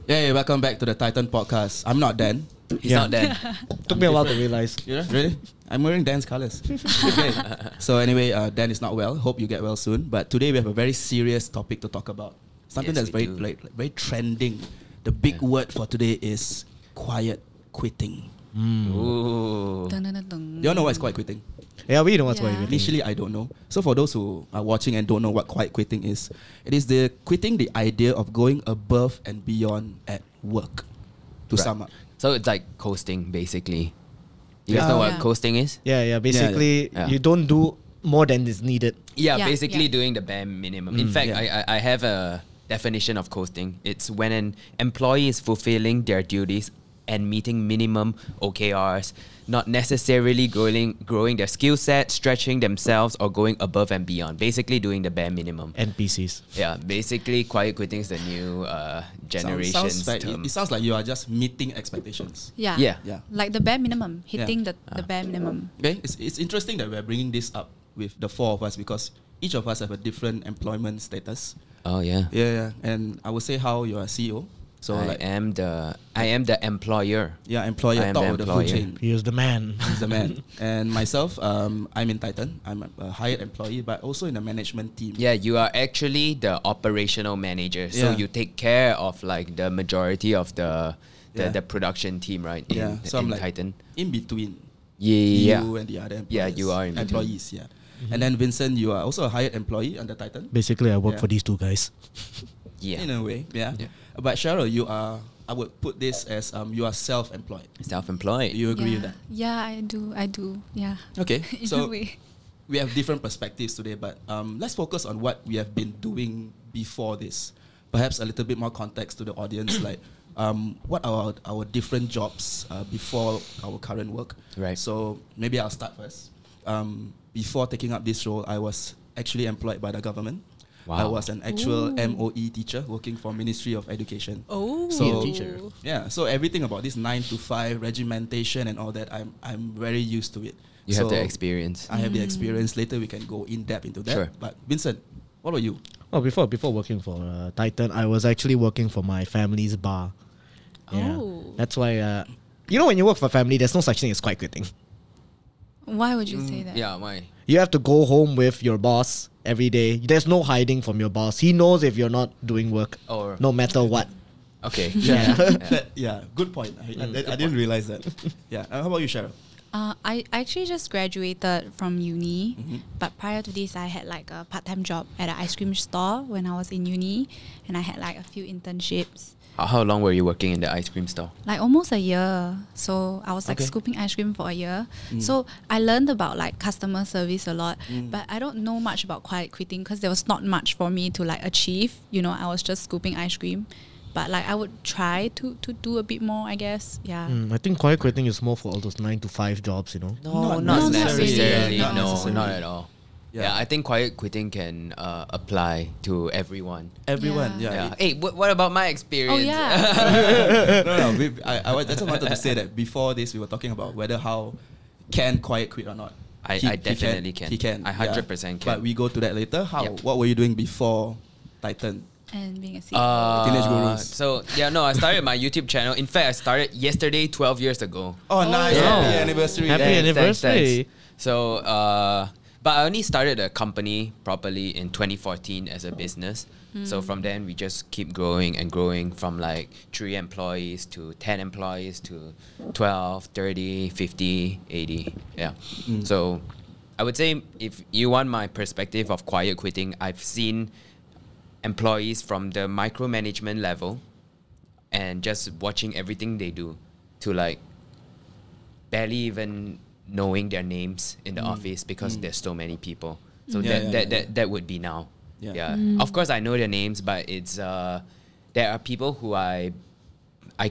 Yeah, welcome back to the Titan podcast. I'm not Dan. He's not Dan. Took me a while to realize. Yeah, really? I'm wearing Dan's colors. Okay. So anyway, Dan is not well. Hope you get well soon. But today we have a very serious topic to talk about. Something Yes, that's very very trending. The big word for today is quiet quitting. Ooh. Do you all know what is quiet quitting? Yeah, we know what's Yeah. why. Initially, I don't know. So for those who are watching and don't know what quiet quitting is, it is the quitting the idea of going above and beyond at work. To Right. sum up. So it's like coasting, basically. You guys know what Yeah. coasting is? Yeah. Basically, Yeah. you don't do more than is needed. Yeah, Yeah, basically yeah. doing the bare minimum. In fact, yeah. I have a definition of coasting. It's when an employee is fulfilling their duties and meeting minimum OKRs, not necessarily growing their skill set, stretching themselves, or going above and beyond. Basically doing the bare minimum. NPCs. Yeah, basically quiet quitting is the new generation's term. It sounds like you are just meeting expectations. Yeah. Yeah. Yeah. Like the bare minimum, hitting the bare minimum. Okay, it's interesting that we're bringing this up with the four of us because each of us have a different employment status. Oh yeah. Yeah. And I would say how you're a CEO. So I am the employer. yeah, employer, I am top the of the food employer. chain. He is the man. He's the man. And myself, I'm in Titan. I'm a hired employee, but also in the management team. Yeah, you are actually the operational manager. So Yeah. you take care of like the majority of the Yeah. production team, right? Yeah, so I'm in like Titan. in between Yeah. you and the other employees. Yeah, you are in between. employees. Yeah. And then Vincent, you are also a hired employee under Titan. Basically, I work Yeah. for these two guys. Yeah. In a way, yeah. Yeah. But Cheryl, you are. I would put this as you are self-employed. Self-employed. Do you agree with yeah. that? Yeah, I do. Yeah. Okay, In so a way. we have different perspectives today, but let's focus on what we have been doing before this. Perhaps a little bit more context to the audience, like what are our different jobs before our current work. Right. So maybe I'll start first. Before taking up this role, I was actually employed by the government. I Wow. was an actual Ooh. MOE teacher working for Ministry of Education. Oh. So teacher. yeah, so everything about this 9 to 5 regimentation and all that, I'm very used to it. You have So the experience. I have the experience. Later we can go in depth into that. Sure. But Vincent, what about you? Oh, before working for Titan, I was actually working for my family's bar. Yeah. Oh. That's why, when you work for family, there's no such thing as quiet quitting. Why would you say that? Yeah, why? You have to go home with your boss every day. There's no hiding from your boss. He knows if you're not doing work, Or no matter what. okay. Yeah. Yeah, good point. I didn't realize that. Yeah. How about you, Cheryl? I actually just graduated from uni, Mm-hmm. but prior to this, I had like a part-time job at an ice cream store when I was in uni, and I had like a few internships, How long were you working in the ice cream store? like almost a year. So I was like Okay. scooping ice cream for a year. So I learned about like customer service a lot, Mm. but I don't know much about quiet quitting because there was not much for me to like achieve. I was just scooping ice cream. But like I would try to do a bit more, I guess. Yeah. I think quiet quitting is more for all those 9 to 5 jobs, you know. Not not necessarily. necessarily. Not No, necessarily. not at all. Yeah. Yeah, I think quiet quitting can apply to everyone. Everyone. Yeah. Yeah. Yeah. Hey, what about my experience? Oh yeah. No. I just wanted to say that before this, we were talking about whether how can quiet quit or not. I definitely can. He can. I 100% can. But we go to that later. How? Yep. What were you doing before Titan? And being a CEO. Teenage Gurus. So yeah, no, I started my YouTube channel. In fact, I started yesterday, 12 years ago. Oh, nice! yeah. Happy anniversary! Happy Thanks, anniversary. thanks. So, but I only started a company properly in 2014 as a business. So from then we just keep growing and growing from like 3 employees to 10 employees to 12, 30, 50, 80. Yeah. So I would say if you want my perspective of quiet quitting, I've seen employees from the micromanagement level and just watching everything they do to like barely even knowing their names in the office because there's so many people. So that would be now. Yeah. Yeah. Of course I know their names, but it's there are people who I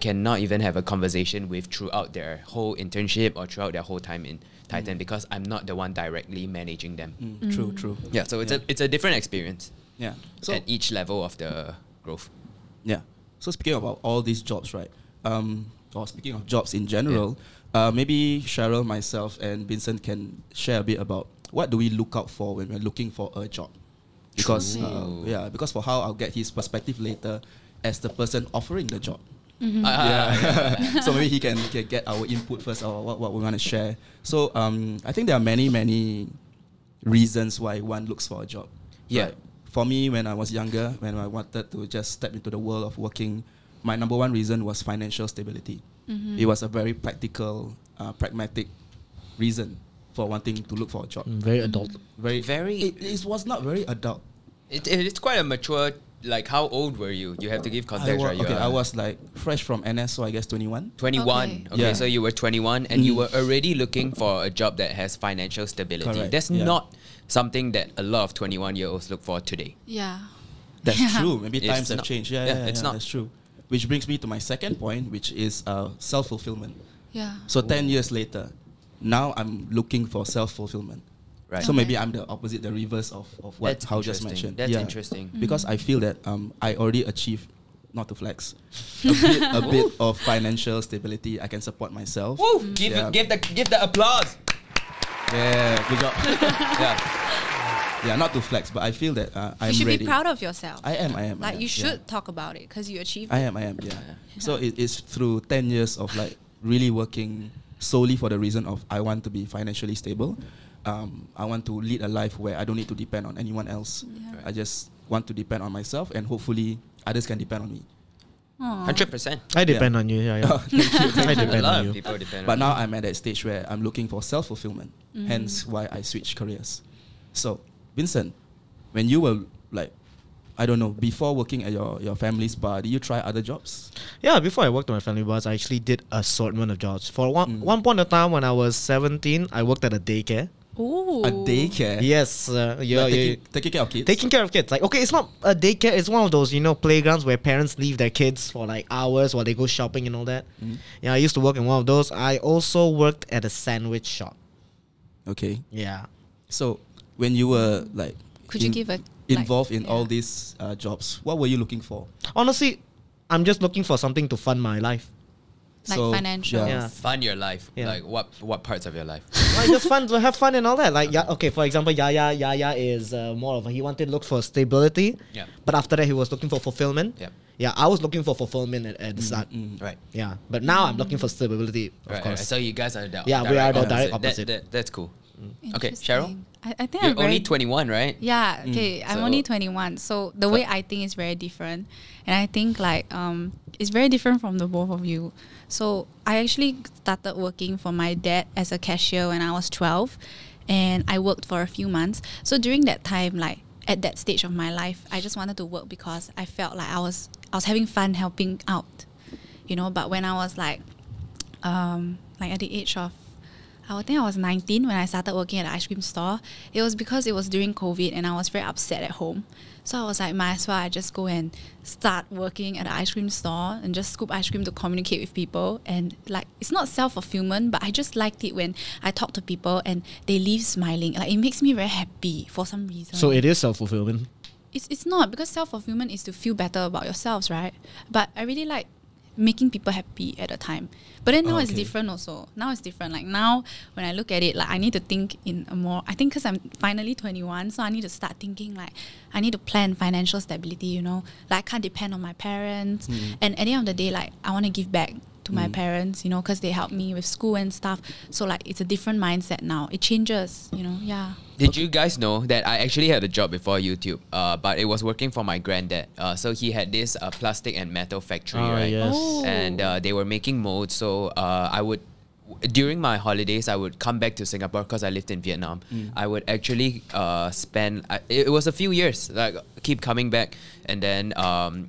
cannot even have a conversation with throughout their whole internship or throughout their whole time in Titan because I'm not the one directly managing them. True. Yeah, so it's a different experience Yeah. So at each level of the growth. yeah. So speaking about all these jobs, right? Or speaking of jobs in general, maybe Cheryl, myself, and Vincent can share a bit about what do we look out for when we're looking for a job. Because True. because for how I'll get his perspective later as the person offering the job. Yeah. So maybe he can get our input first or what we want to share. So I think there are many reasons why one looks for a job. Yeah. Right? For me, when I was younger, when I wanted to just step into the world of working, my number one reason was financial stability. It was a very practical, pragmatic reason for wanting to look for a job. Very adult. It was not very adult. It's quite a mature. Like, how old were you? You have to give context, right? I was like fresh from NS, so I guess 21. 21. Okay, Yeah. so you were 21 and you were already looking for a job that has financial stability. Correct, That's yeah. not something that a lot of 21-year-olds look for today. Yeah. That's Yeah. true. Maybe It's times have not- changed. it's not. That's true. Which brings me to my second point, which is self-fulfillment. Yeah. So 10 years later, now I'm looking for self-fulfillment. Right. So maybe I'm the opposite, the reverse of what That's Hao just interesting. mentioned. That's interesting. Because I feel that I already achieved, not to flex, a bit of financial stability. I can support myself. Woo! Give the applause. Yeah, good job. Yeah. Yeah, not to flex, but I feel that I'm You should ready. be proud of yourself. I am. Like, you yeah. should talk about it because you achieved I it. am, yeah. So it's through 10 years of like really working solely for the reason of I want to be financially stable. I want to lead a life where I don't need to depend on anyone else. Yeah. I just want to depend on myself, and hopefully others can depend on me. Aw. 100%. I depend on you. Yeah. I A depend lot on of you. people depend But on now I'm at that stage where I'm looking for self-fulfillment. Hence why I switched careers. So, Vincent, when you were like, I don't know, before working at your family's bar, did you try other jobs? Yeah, before I worked at my family bars, I actually did assortment of jobs. For one point of time when I was 17, I worked at a daycare. Ooh. A daycare? Yes, Taking care of kids? taking care of kids. Like, okay, it's not a daycare. It's one of those, playgrounds where parents leave their kids for like hours while they go shopping and all that. Yeah, I used to work in one of those. I also worked at a sandwich shop. Okay. Yeah. So, when you were like... Could you give a... involved in all yeah. these jobs, what were you looking for? Honestly, I'm just looking for something to fund my life. Like financial. Yeah. fun your life. Yeah. Like what parts of your life? Like, just fun to have fun and all that. Like, yeah, okay, for example, Yaya is more of he wanted to look for stability. Yeah. But after that, he was looking for fulfillment. Yeah. Yeah, I was looking for fulfillment at the start. Right. Yeah, but now I'm looking for stability, of Right, course. right. So you guys are the Yeah, we are the direct opposite. That's cool. Okay, Cheryl? Interesting. I think You're I'm very... only 21, right? Yeah, okay. I'm So- only 21. So the way I think is very different. And I think like it's very different from the both of you. So I actually started working for my dad as a cashier when I was 12. And I worked for a few months. So during that time, like at that stage of my life, I just wanted to work because I felt like I was having fun helping out. But when I was like at the age of, I think I was 19 when I started working at an ice cream store. It was because it was during COVID and I was very upset at home. So I was like, might as well I just go and start working at an ice cream store and just scoop ice cream to communicate with people. And like, it's not self-fulfillment, but I just liked it when I talk to people and they leave smiling. Like, it makes me very happy for some reason. So it is self-fulfillment. It's not, because self-fulfillment is to feel better about yourselves, right? But I really like making people happy at a time. But then now it's Okay. different also. Now it's different. Like now, when I look at it, like I need to think in a more... I think because I'm finally 21, so I need to start thinking like, I need to plan financial stability, Like I can't depend on my parents. And at the end of the day, like I want to give back to my parents, because they helped me with school and stuff. So like it's a different mindset now. It changes, yeah. Did you guys know that I actually had a job before YouTube, but it was working for my granddad. So he had this plastic and metal factory, right? Yes. Oh. And they were making molds. So I would, during my holidays, I would come back to Singapore because I lived in Vietnam. I would actually spend, it was a few years, like keep coming back. And then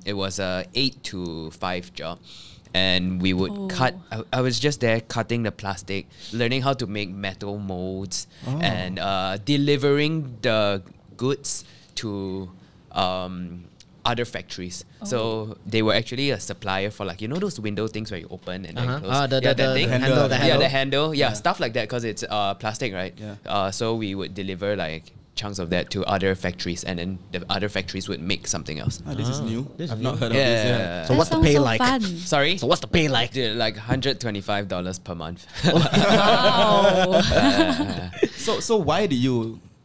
it was a 8 to 5 job. And we would cut. I was just there cutting the plastic, learning how to make metal molds, and delivering the goods to other factories. So they were actually a supplier for, like, those window things where you open and then close. The thing. handle, the Yeah, handle. the handle. Yeah, stuff like that because it's plastic, right? Yeah. So we would deliver like chunks of that to other factories, and then the other factories would make something else. This is new. This is I've not new. heard of Yeah. this. Yeah. So That what's the sounds pay so like? fun. Sorry? So what's the pay like? Dude, like $125 per month. Wow. So why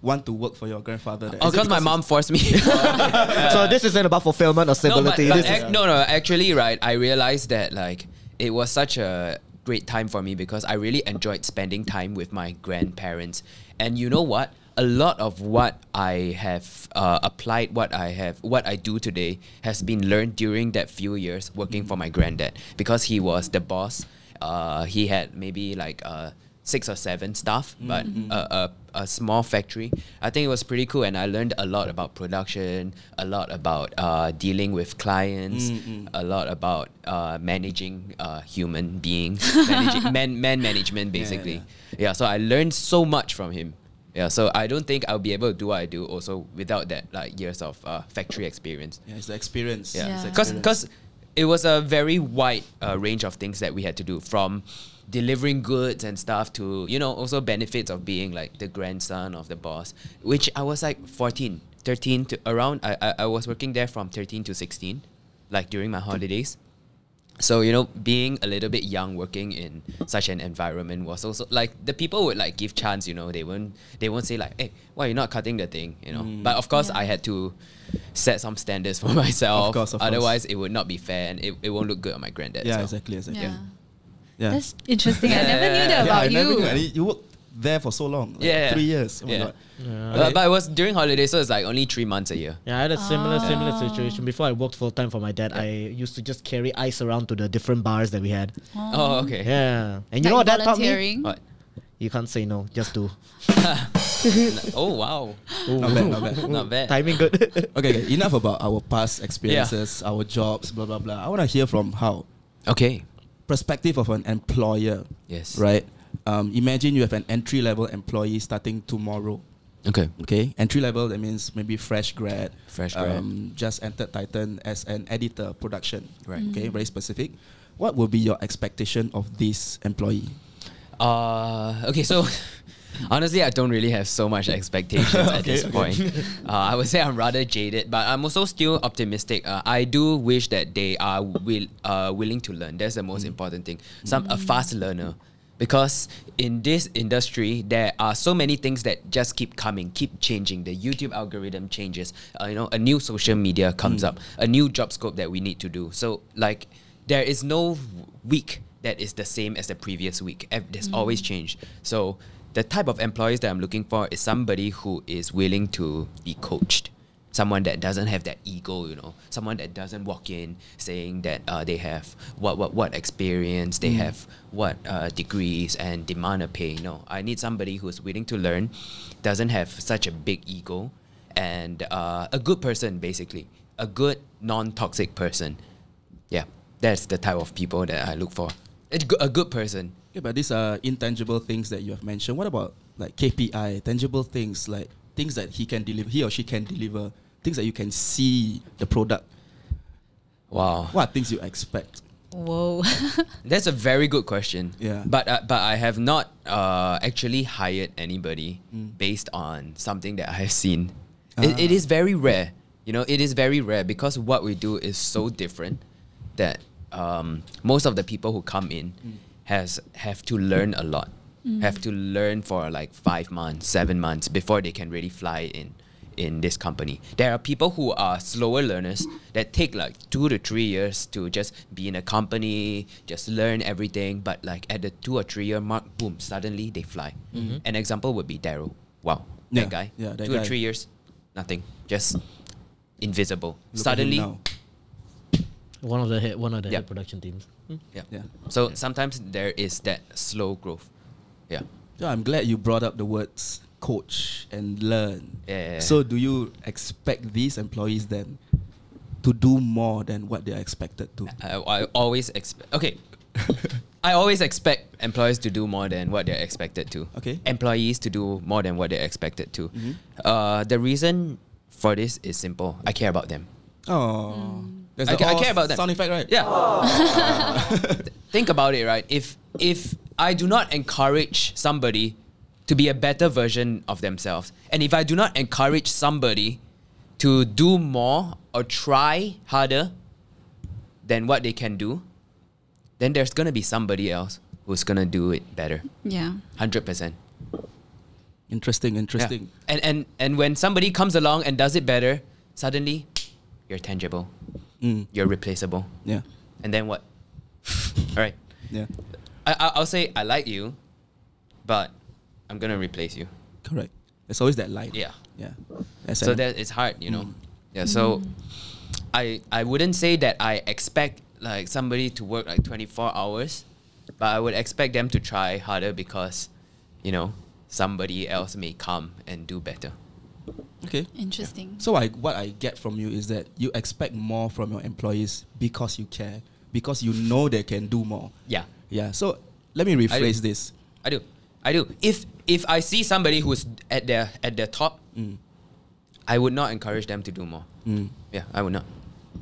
want to work for your grandfather? Then? Oh, Is it because my mom forced me. So this isn't about fulfillment or stability. No, This is- no, actually, right, I realized that like it was such a great time for me because I really enjoyed spending time with my grandparents. And you know what? A lot of what I have applied, what I do today, has been learned during that few years working for my granddad because he was the boss. He had maybe like 6 or 7 staff, but a small factory. I think it was pretty cool, and I learned a lot about production, a lot about dealing with clients, a lot about managing human beings, man management basically. Yeah, so I learned so much from him. Yeah, so I don't think I'll be able to do what I do also without that like years of factory experience. Yeah, it's the experience. Yeah, It's the experience. because it was a very wide range of things that we had to do, from delivering goods and stuff to, you know, also benefits of being like the grandson of the boss, which I was like 13 to around, I was working there from 13 to 16, like during my holidays. So, you know, being a little bit young working in such an environment was also like the people would like give chance, you know, they won't say like, hey, why you're not cutting the thing, you know. But of course I had to set some standards for myself. Of course. Otherwise it would not be fair and it won't look good on my granddad. Yeah, so. exactly. Yeah. Yeah. That's interesting. I never knew that Yeah, about I never you. knew. And you worked there for so long. Like Yeah. 3 years. Oh my Yeah. God. But it was during holidays, so it's like only 3 months a year. Yeah, I had a similar situation. Before I worked full time for my dad, I used to just carry ice around to the different bars that we had. Oh, okay. Yeah, and you know what that taught me? volunteering? What? You can't say no, just do. Oh, wow. Not bad, not bad. Not bad. Timing good. Okay, enough about our past experiences, our jobs, blah, blah, blah. I want to hear from Hao. Okay. Perspective of an employer, Yes. right? Imagine you have an entry-level employee starting tomorrow. Okay. Okay, entry level, that means maybe fresh grad. Fresh grad. Just entered Titan as an editor, production. Right. Okay, very specific. What will be your expectation of this employee? Okay, so honestly, I don't really have so much expectations at this point. I would say I'm rather jaded, but I'm also still optimistic. I do wish that they are willing to learn. That's the most important thing. A fast learner. Because in this industry, there are so many things that just keep coming, keep changing. The YouTube algorithm changes. You know, a new social media comes up, a new job scope that we need to do. So, like, there is no week that is the same as the previous week. There's always change. So, the type of employees that I'm looking for is somebody who is willing to be coached. Someone that doesn't have that ego, you know. Someone that doesn't walk in saying that they have what experience, they have what degrees and demand a pay. No, I need somebody who's willing to learn, doesn't have such a big ego, and a good person, basically. A good, non-toxic person. Yeah, that's the type of people that I look for. A good person. Yeah, but these are intangible things that you have mentioned. What about like KPI, tangible things, like things that he or she can deliver, things that you can see the product? Wow. What are things you expect? Whoa. That's a very good question. Yeah. But I have not actually hired anybody based on something that I have seen. It is very rare. You know, it is very rare because what we do is so different that most of the people who come in have to learn a lot. Have to learn for like 5 months, 7 months before they can really fly in this company. There are people who are slower learners that take like 2 to 3 years to just be in a company, just learn everything. But like at the 2 or 3 year mark, boom, suddenly they fly. An example would be Daryl. Wow, Yeah, that guy. yeah, that 2 or guy. 3 years, nothing, just invisible. Look at him Suddenly, now. One of the Yeah. head production teams. yeah. Yeah. So sometimes there is that slow growth. Yeah. Yeah, I'm glad you brought up the words coach and learn. Yeah. So do you expect these employees then to do more than what they're expected to? I always expect. Okay. I always expect employees to do more than what they're expected to. Okay. Employees to do more than what they're expected to. Mhm. The reason for this is simple. I care about them. Oh, there's I the care about them. sound effect, right? Yeah. Think about it, right? If I do not encourage somebody to be a better version of themselves, and if I do not encourage somebody to do more or try harder than what they can do, then there's gonna be somebody else who's gonna do it better. Yeah. 100%. Interesting. And when somebody comes along and does it better, suddenly you're tangible. You're replaceable. Yeah. And then what? All right. Yeah. I'll say I like you, but I'm gonna replace you. Correct. There's always that line. Yeah. Yeah. So that it's hard, you know. Yeah. So I wouldn't say that I expect like somebody to work like 24 hours, but I would expect them to try harder because, you know, somebody else may come and do better. Okay. Interesting. So what I get from you is that you expect more from your employees because you care, because you know they can do more. Yeah. Yeah. So let me rephrase this. I do. If I see somebody who's at their top, I would not encourage them to do more. Yeah, I would not.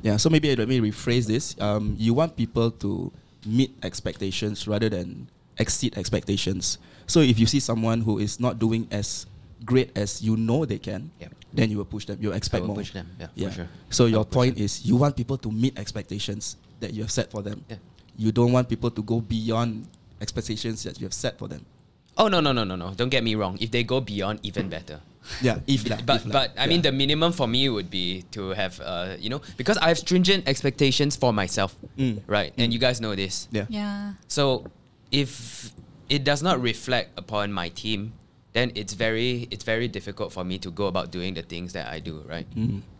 Yeah. So maybe let me rephrase this. You want people to meet expectations rather than exceed expectations. So if you see someone who is not doing as great as you know they can, then you will push them. You expect more. Push them. Yeah, for sure. So your point is you want people to meet expectations that you have set for them. Yeah. You don't want people to go beyond expectations that you have set for them. Oh no! Don't get me wrong. If they go beyond, even better. Yeah, But I mean, the minimum for me would be to have, because I have stringent expectations for myself, right? And you guys know this. Yeah. Yeah. So if it does not reflect upon my team, then it's very difficult for me to go about doing the things that I do, right?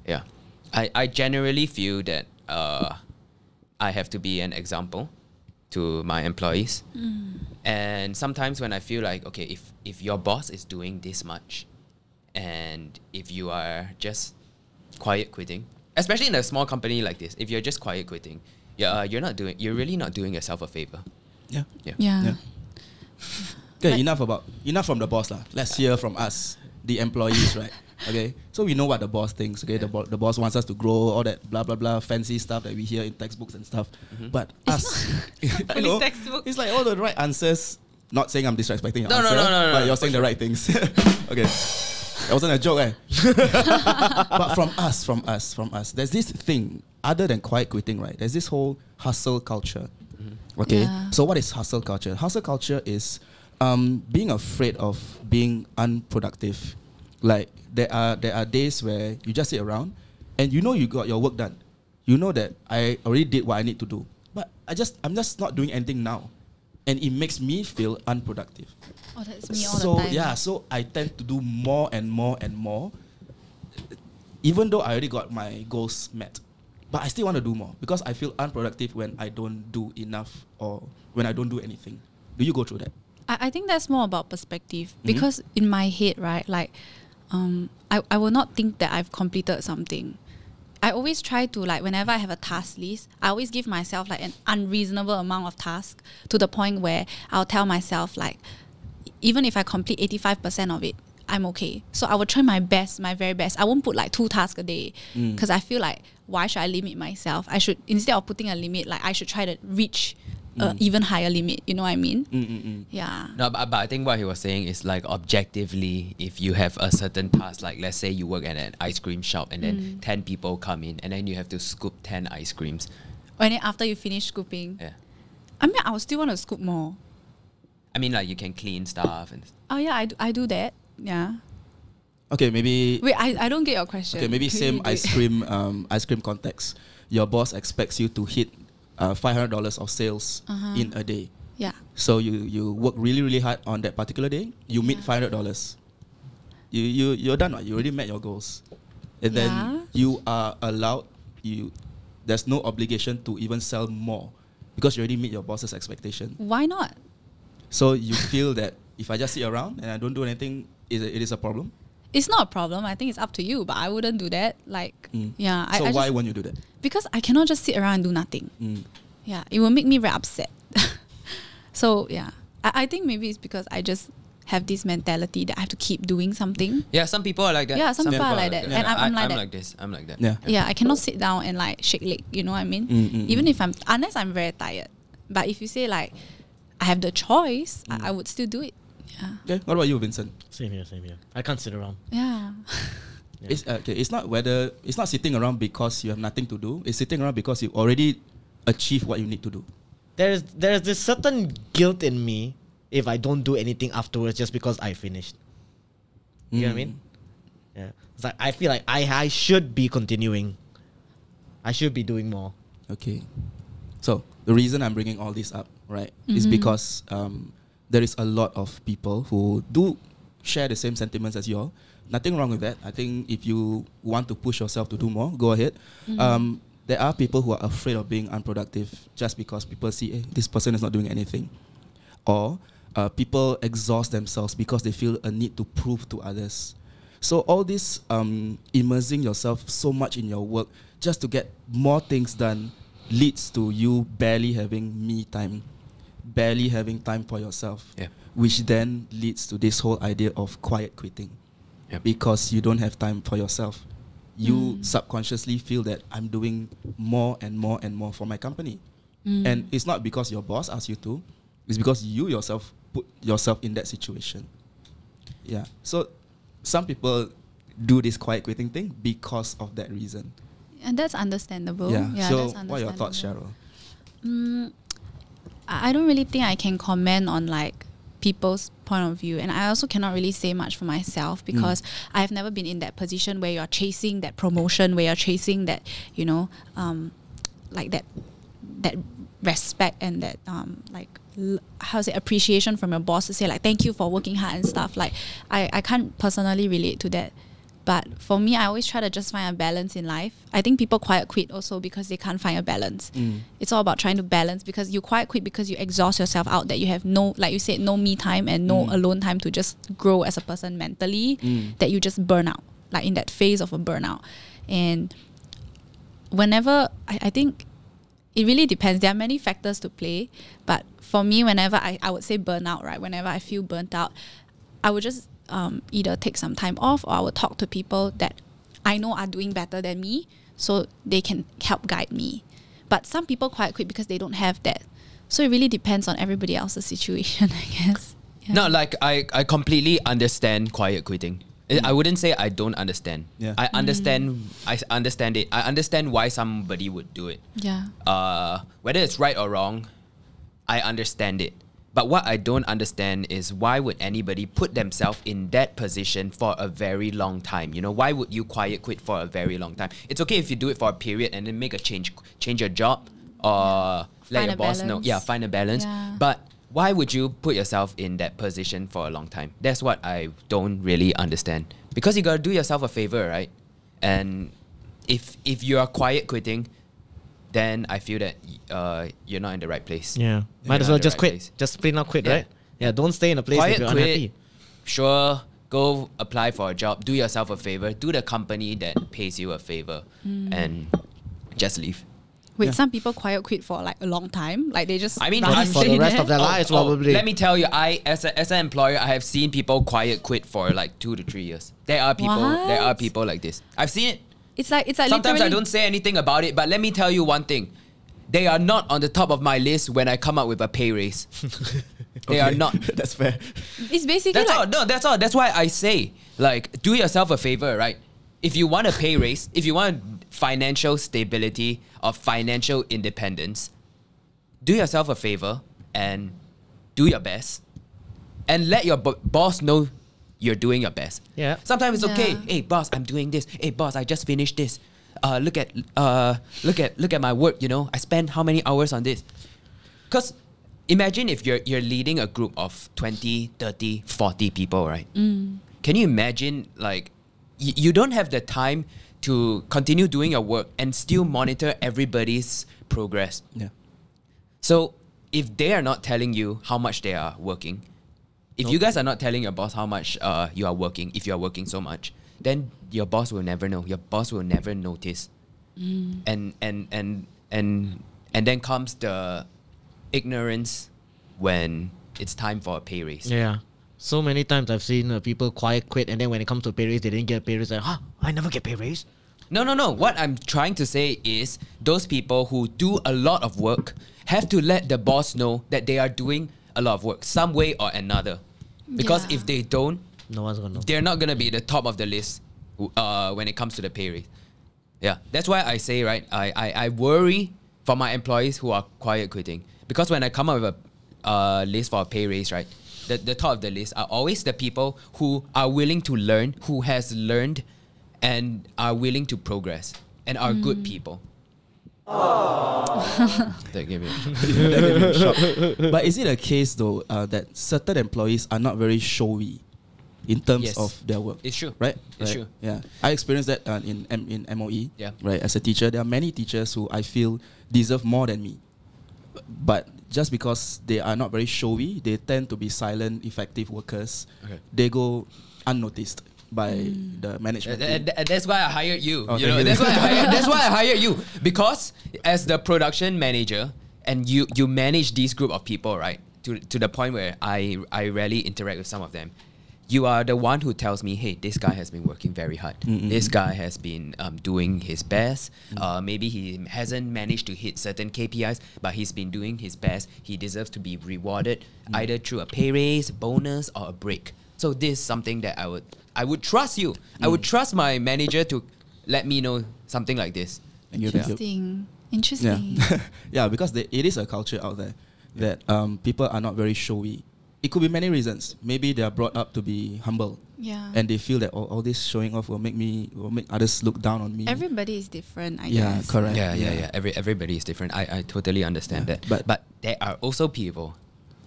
Yeah. I generally feel that I have to be an example to my employees. And sometimes when I feel like, okay, if your boss is doing this much, and if you are just quiet quitting, especially in a small company like this, if you're just quiet quitting, you're really not doing yourself a favor. Yeah. Okay, enough from the boss lah. Let's hear from us, the employees, right? Okay, so we know what the boss thinks. Okay, the boss wants us to grow, all that blah blah blah fancy stuff that we hear in textbooks and stuff. But us, you know, it's like all the right answers. Not saying I'm disrespecting your answer, but you're saying the right things. Okay, that wasn't a joke, eh? But from us, there's this thing other than quiet quitting, right? There's this whole hustle culture. Okay, Yeah. so what is hustle culture? Hustle culture is being afraid of being unproductive. Like there are days where you just sit around and you know you got your work done. You know that I already did what I need to do. But I'm just not doing anything now. And it makes me feel unproductive. Oh, that's me all the time. Yeah, so I tend to do more and more and more. Even though I already got my goals met. But I still want to do more because I feel unproductive when I don't do enough or when I don't do anything. Do you go through that? I think that's more about perspective because in my head, right, like I will not think that I've completed something. I always try to, like, whenever I have a task list, I always give myself like an unreasonable amount of tasks to the point where I'll tell myself like, even if I complete 85% of it, I'm okay. So I will try my best, my very best. I won't put like 2 tasks a day because I feel like, why should I limit myself? I should, instead of putting a limit, like I should try to reach even higher limit. You know what I mean? Yeah. No, but I think what he was saying is like objectively, if you have a certain task, like let's say you work at an ice cream shop and then 10 people come in and then you have to scoop 10 ice creams. And then after you finish scooping, I mean, I would still want to scoop more. I mean, like you can clean stuff and. Oh yeah, I do that. Yeah. Okay, maybe. Wait, I don't get your question. Okay, maybe same ice cream context. Your boss expects you to hit $500 of sales in a day. Yeah. So you work really, really hard on that particular day. You meet $500. You're done. Right? You already met your goals, and then you are allowed. There's no obligation to even sell more because you already meet your boss's expectation. Why not? So you feel that if I just sit around and I don't do anything, it is a problem? It's not a problem. I think it's up to you, but I wouldn't do that. Like, yeah. So why won't you do that? Because I cannot just sit around and do nothing. Yeah, it will make me very upset. So yeah, I think maybe it's because I just have this mentality that I have to keep doing something. Yeah, some people are like that. Yeah, some people are like that. Yeah. And I'm like that. I'm like that. Yeah. Yeah, I cannot sit down and like shake leg. You know what I mean? Even if unless I'm very tired. But if you say like, I have the choice, I would still do it. Yeah. Okay. What about you, Vincent? Same here. I can't sit around. Yeah. It's it's not sitting around because you have nothing to do. It's sitting around because you already achieved what you need to do. There's this certain guilt in me if I don't do anything afterwards just because I finished. You know what I mean? Yeah. It's like I feel like I should be continuing. I should be doing more. Okay. So the reason I'm bringing all this up, right, is because there is a lot of people who do share the same sentiments as you all. Nothing wrong with that. I think if you want to push yourself to do more, go ahead. There are people who are afraid of being unproductive just because people see, hey, this person is not doing anything. Or people exhaust themselves because they feel a need to prove to others. So all this immersing yourself so much in your work just to get more things done leads to you barely having me time, barely having time for yourself, which then leads to this whole idea of quiet quitting. Because you don't have time for yourself. You subconsciously feel that I'm doing more and more and more for my company. And it's not because your boss asked you to, it's because you yourself put yourself in that situation. Yeah. So some people do this quiet quitting thing because of that reason. And that's understandable. Yeah. So that's what are your thoughts, Cheryl? I don't really think I can comment on like people's point of view, and I also cannot really say much for myself because I've never been in that position where you're chasing that promotion, where you're chasing that, you know, like that respect and that how to say, appreciation from your boss to say like thank you for working hard and stuff. Like I can't personally relate to that. But for me, I always try to just find a balance in life. I think people quiet quit also because they can't find a balance. It's all about trying to balance, because you quiet quit because you exhaust yourself out, that you have no, like you said, no me time and no alone time to just grow as a person mentally, that you just burn out, like in that phase of a burnout. And whenever, I think it really depends. There are many factors to play. But for me, whenever I would say burnout, right? Whenever I feel burnt out, I would just either take some time off, or I would talk to people that I know are doing better than me so they can help guide me. But some people quiet quit because they don't have that. So it really depends on everybody else's situation, I guess. Yeah. No, like I completely understand quiet quitting. I wouldn't say I don't understand. Yeah. I understand. I understand it. I understand why somebody would do it. Yeah. Whether it's right or wrong, I understand it. But what I don't understand is why would anybody put themselves in that position for a very long time? You know, why would you quiet quit for a very long time? It's okay if you do it for a period and then make a change your job, or let Find your a boss know. balance. Yeah, find a balance. Yeah. But why would you put yourself in that position for a long time? That's what I don't really understand. Because you gotta do yourself a favor, right? And if you are quiet quitting, then I feel that you're not in the right place. Yeah. Might as well just quit. Just plain out quit, right? Yeah, don't stay in a place if you're unhappy. Sure, go apply for a job, do yourself a favor, do the company that pays you a favor, and just leave. Wait, some people quiet quit for like a long time. Like they just. I mean, rather I'm for the stay rest there. of their lives, probably. Let me tell you, I as an employer, I have seen people quiet quit for like 2 to 3 years. There are What? people like this. I've seen it. It's like Sometimes I literally- don't say anything about it, but let me tell you one thing. They are not on the top of my list when I come up with a pay raise. They are not. That's fair. It's basically That's like all. No, that's all. That's why I say, like, do yourself a favor, right? If you want a pay raise, if you want financial stability or financial independence, do yourself a favor and do your best, and let your boss know you're doing your best. Yeah. Sometimes it's okay. Yeah. Hey, boss, I'm doing this. Hey, boss, I just finished this. Look at my work. You know, I spent how many hours on this? Because imagine if you're leading a group of 20, 30, 40 people, right? Can you imagine, like, you don't have the time to continue doing your work and still monitor everybody's progress. Yeah. So if they are not telling you how much they are working, if you guys are not telling your boss how much you are working, if you are working so much, then your boss will never know. Your boss will never notice. And then comes the ignorance when it's time for a pay raise. Yeah. So many times I've seen people quiet quit, and then when it comes to pay raise, they didn't get a pay raise. Like, I never get pay raise. No. What I'm trying to say is those people who do a lot of work have to let the boss know that they are doing a lot of work, some way or another. Because Yeah. if they don't, No one's gonna know. they're not going to be at the top of the list when it comes to the pay raise. Yeah, that's why I say, right, I worry for my employees who are quiet quitting. Because when I come up with a list for a pay raise, right, the top of the list are always the people who are willing to learn, who has learned, and are willing to progress, and are good people. That gave me a shock. But is it a case though that certain employees are not very showy in terms Yes. of their work? It's true. Right? It's Right. true. Yeah. I experienced that in MOE. Yeah. Right. As a teacher, there are many teachers who I feel deserve more than me. But just because they are not very showy, they tend to be silent, effective workers. Okay. They go unnoticed by the management. team. That's why I hired you. Oh, You know, thank you. that's why I hired you, because as the production manager, and you manage this group of people, right? To the point where I rarely interact with some of them. You are the one who tells me, hey, this guy has been working very hard. This guy has been doing his best. Maybe he hasn't managed to hit certain KPIs, but he's been doing his best. He deserves to be rewarded either through a pay raise, bonus, or a break. So this is something that I would trust you. I would trust my manager to let me know something like this. Thank you, thank you. Interesting. Interesting. Yeah, yeah, because it is a culture out there that people are not very showy. It could be many reasons. Maybe they are brought up to be humble, Yeah. and they feel that all this showing off will make others look down on me. Everybody is different, I Yeah, guess. correct. Yeah. Everybody is different. I totally understand Yeah, that. But there are also people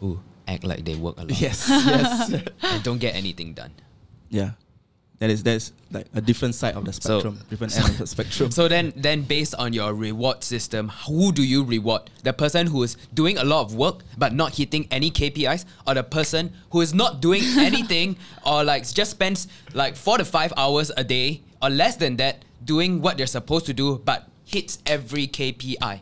who act like they work a lot Yes, yes, and don't get anything done. yeah. There's like a different side of the So- spectrum, different end of the spectrum. So then based on your reward system, who do you reward? The person who is doing a lot of work but not hitting any KPIs, or the person who is not doing anything or like just spends like 4 to 5 hours a day or less than that doing what they're supposed to do but hits every KPI?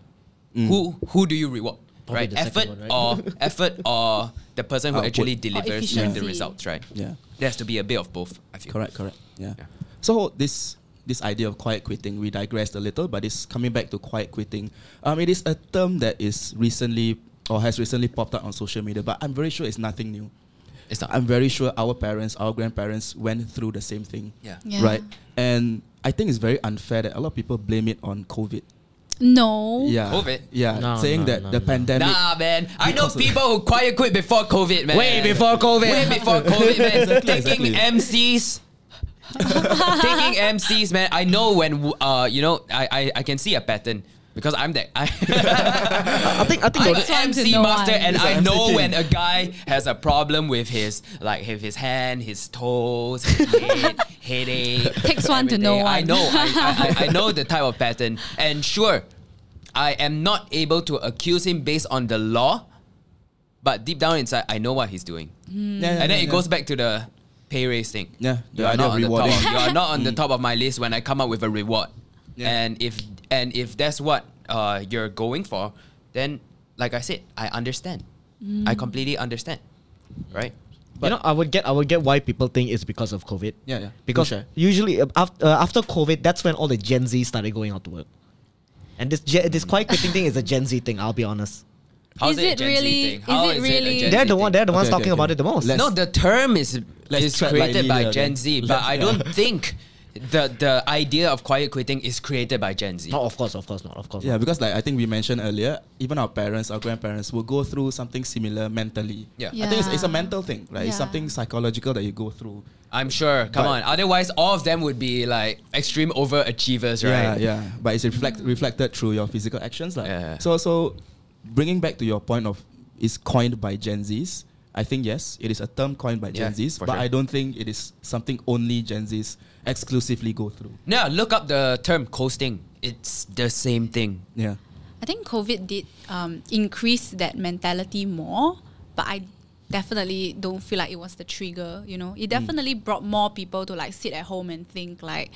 Who do you reward? Probably Right? the second one, right? Effort or the person who Output. actually delivers the efficiency. results, right? Yeah. There has to be a bit of both, I feel. Correct. Yeah. Yeah. So this idea of quiet quitting, we digressed a little, but it's coming back to quiet quitting. It is a term that is recently or has recently popped up on social media, but I'm very sure it's nothing new. It's not. I'm very sure our parents, our grandparents went through the same thing. Yeah. Yeah. Right? And I think it's very unfair that a lot of people blame it on COVID. No. Yeah. COVID? Yeah. No, saying no, that no, the no. pandemic. Nah, man. I know Because of- people who quiet quit before COVID, man. Way before COVID. Way before COVID, man. Exactly. Taking MCs. Taking MCs, man. I know when, I can see a pattern. Because I'm that. I think I'm Next one an to MC know master, one. and He's I an MC know king. when a guy has a problem with his hand, his toes, his head, headache. Takes one to know everything. I one. know. I know the type of pattern, and sure, I am not able to accuse him based on the law, but deep down inside, I know what he's doing. Yeah, And then it goes back to the pay raise thing. Yeah, the You are idea not of on the top. rewarding. You are not on the top of my list when I come up with a reward. Yeah. And if that's what you're going for, then like I said, I understand. I completely understand. Right? You know, I would get why people think it's because of COVID. Yeah. Because For sure. usually after COVID, that's when all the Gen Z started going out to work. And this quiet quitting thing is a Gen Z thing. I'll be honest. How's Is it a it Gen Z really- thing? is How it is really- a Gen They're Z the ones thing? talking okay. about it the most. Let's- No, the term is tread created lightly by there, Gen okay. Z, but I don't think the idea of quiet quitting is created by Gen Z. No, of course not. Yeah, because like I think we mentioned earlier, even our parents, our grandparents will go through something similar mentally. Yeah. I think it's a Yeah. mental thing, right? It's Yeah. something psychological that you go through. I'm sure. Come on. But- Otherwise, all of them would be like extreme overachievers, right? Yeah. But it's reflected through your physical actions. Like. Yeah. So bringing back to your point of is coined by Gen Zs, I think yes, it is a term coined by Gen Yeah, Zs, for but sure. I don't think it is something only Gen Zs exclusively go through. Now, look up the term coasting. It's the same thing. Yeah. I think COVID did increase that mentality more, but I definitely don't feel like it was the trigger, you know. It definitely brought more people to like sit at home and think like,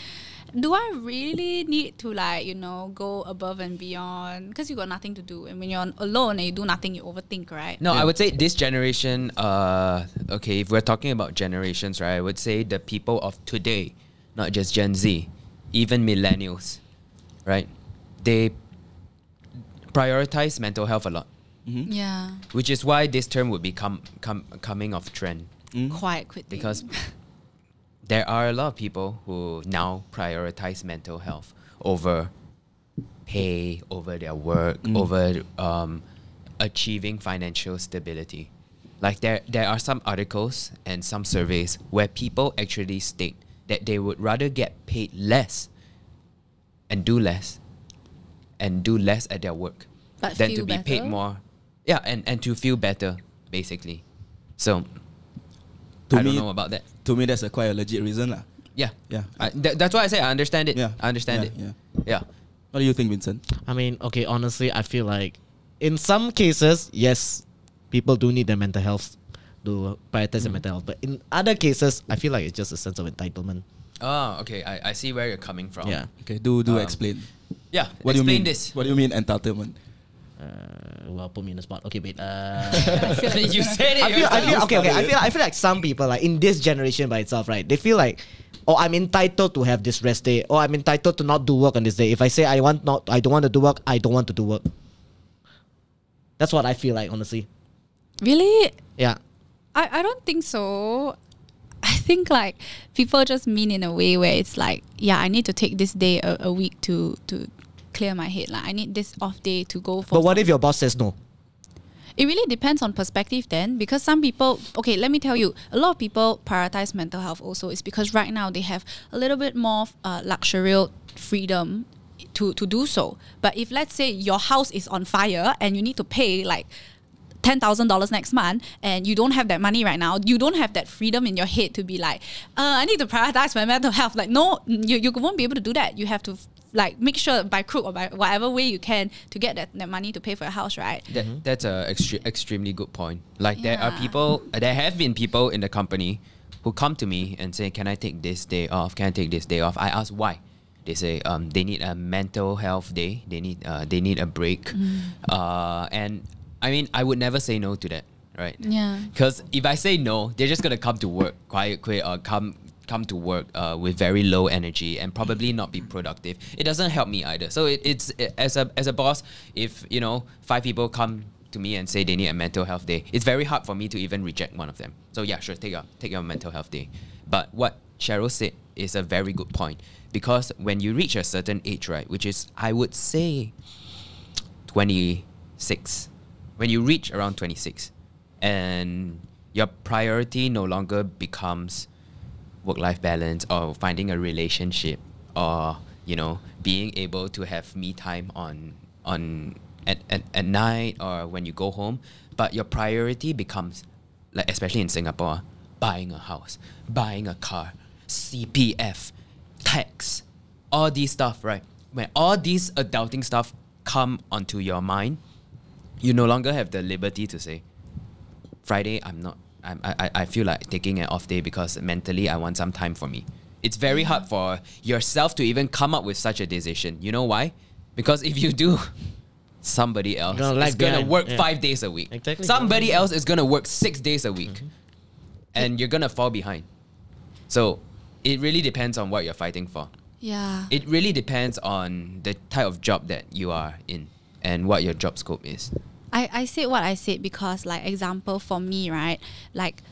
do I really need to like, you know, go above and beyond? Because you got nothing to do. And when you're alone and you do nothing, you overthink, right? No, Yeah. I would say this generation, okay, if we're talking about generations, right, I would say the people of today, not just Gen Z, even millennials, right, they prioritize mental health a lot, Yeah. which is why this term would be coming of trend. Quiet quitting. Because there are a lot of people who now prioritize mental health over pay, over their work, over achieving financial stability. Like there are some articles and some surveys where people actually state that they would rather get paid less and do less at their work But than feel to be paid better? more. Yeah, and to feel better, basically. So To I don't me- know about that. To me, that's quite a legit reason, lah. Yeah. Yeah. That's why I say I understand it. Yeah. I understand it. Yeah. Yeah. What do you think, Vincent? I mean, okay, honestly, I feel like in some cases, yes, people do need their mental health, to prioritize their mental health. But in other cases, I feel like it's just a sense of entitlement. Oh, okay. I see where you're coming from. Yeah. Okay, do explain. Yeah. What do you explain mean? this. What do you mean entitlement? Well, put me in the spot. Okay, wait. You said it. I feel yourself. okay. I feel like some people, like in this generation by itself, right? They feel like, oh, I'm entitled to have this rest day, or I'm entitled to not do work on this day. If I say I don't want to do work, I don't want to do work. That's what I feel like, honestly. Really? Yeah. I don't think so. I think like people just mean in a way where it's like, yeah, I need to take this day a week to clear my head. Like I need this off day to go for. But what if your boss says no? It really depends on perspective then, because some people, okay, let me tell you, a lot of people prioritize mental health also. It's because right now they have a little bit more luxurial freedom to do so. But if let's say your house is on fire and you need to pay like $10,000 next month and you don't have that money right now, you don't have that freedom in your head to be like, I need to prioritize my mental health. Like, no, you won't be able to do that. You have to like make sure by crook or by whatever way you can to get that money to pay for your house, right? That's a extremely good point. Like there Yeah. have been people in the company who come to me and say, "Can I take this day off? Can I take this day off?" I ask why. They say they need a mental health day. They need a break. And I mean, I would never say no to that, right? Yeah. Because if I say no, they're just gonna come to work quiet, or come to work with very low energy and probably not be productive. It doesn't help me either. So it's as a boss, if 5 people come to me and say they need a mental health day, it's very hard for me to even reject one of them. So yeah, sure, take your mental health day. But what Cheryl said is a very good point, because when you reach a certain age, right, which is I would say 26, when you reach around 26, and your priority no longer becomes work-life balance or finding a relationship or being able to have me time at night or when you go home, but your priority becomes, like especially in Singapore, buying a house, buying a car, CPF, tax, all these stuff, right? When all these adulting stuff come onto your mind, you no longer have the liberty to say, Friday, I feel like taking an off day because mentally I want some time for me. It's very hard for yourself to even come up with such a decision. You know why? Because if you do, somebody else Gonna lag is going to behind. work Yeah. 5 days a week. Exactly. Somebody else is going to work 6 days a week. And you're going to fall behind. So it really depends on what you're fighting for. Yeah. It really depends on the type of job that you are in and what your job scope is. I said what I said because, like, example for me, right? Like,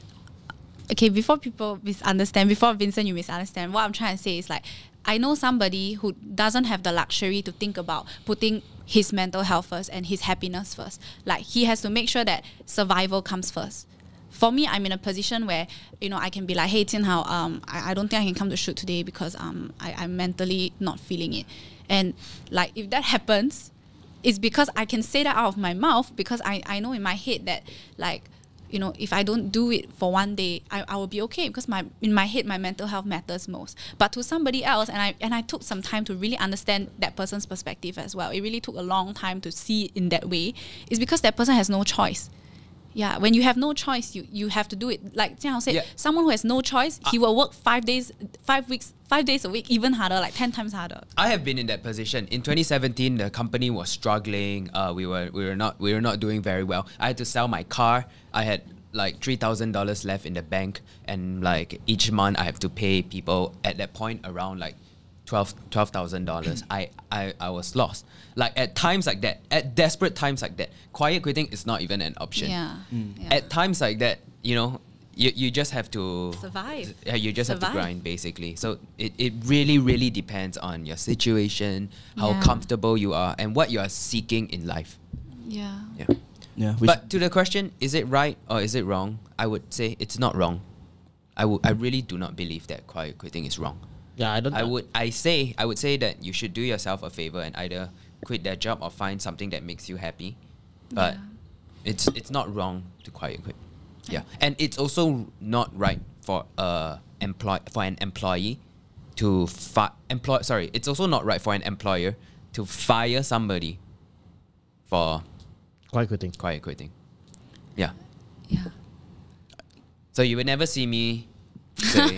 okay, before people misunderstand, before Vincent, you misunderstand, what I'm trying to say is, like, I know somebody who doesn't have the luxury to think about putting his mental health first and his happiness first. Like, he has to make sure that survival comes first. For me, I'm in a position where, I can be like, hey, Tin Hao, I don't think I can come to shoot today because I'm mentally not feeling it. And, like, if that happens, it's because I can say that out of my mouth, because I know in my head that, like, if I don't do it for one day, I will be okay, because in my head my mental health matters most. But to somebody else, and I took some time to really understand that person's perspective as well. It really took a long time to see it in that way. It's because that person has no choice. Yeah, when you have no choice, you have to do it. Like Jian Hao said, someone who has no choice, he will work 5 days a week, even harder, like 10 times harder. I have been in that position. In 2017, the company was struggling. We were not doing very well. I had to sell my car. I had like $3,000 left in the bank, and like each month I have to pay people at that point around like $12,000. I was lost. Like at times like that, at desperate times like that, quiet quitting is not even an option. Yeah. At times like that, you just have to Survive. You just have to grind, basically. So it really, really depends on your situation, how Yeah. comfortable you are, and what you are seeking in life. Yeah. Yeah. Yeah. But to the question, is it right or is it wrong? I would say it's not wrong. I really do not believe that quiet quitting is wrong. Yeah, I don't. I would say that you should do yourself a favor and either quit that job or find something that makes you happy. But it's not wrong to quiet quit. Yeah. And it's also not right for an employee to it's also not right for an employer to fire somebody for Quiet quitting. quiet quitting. Yeah. Yeah. So you would never see me say,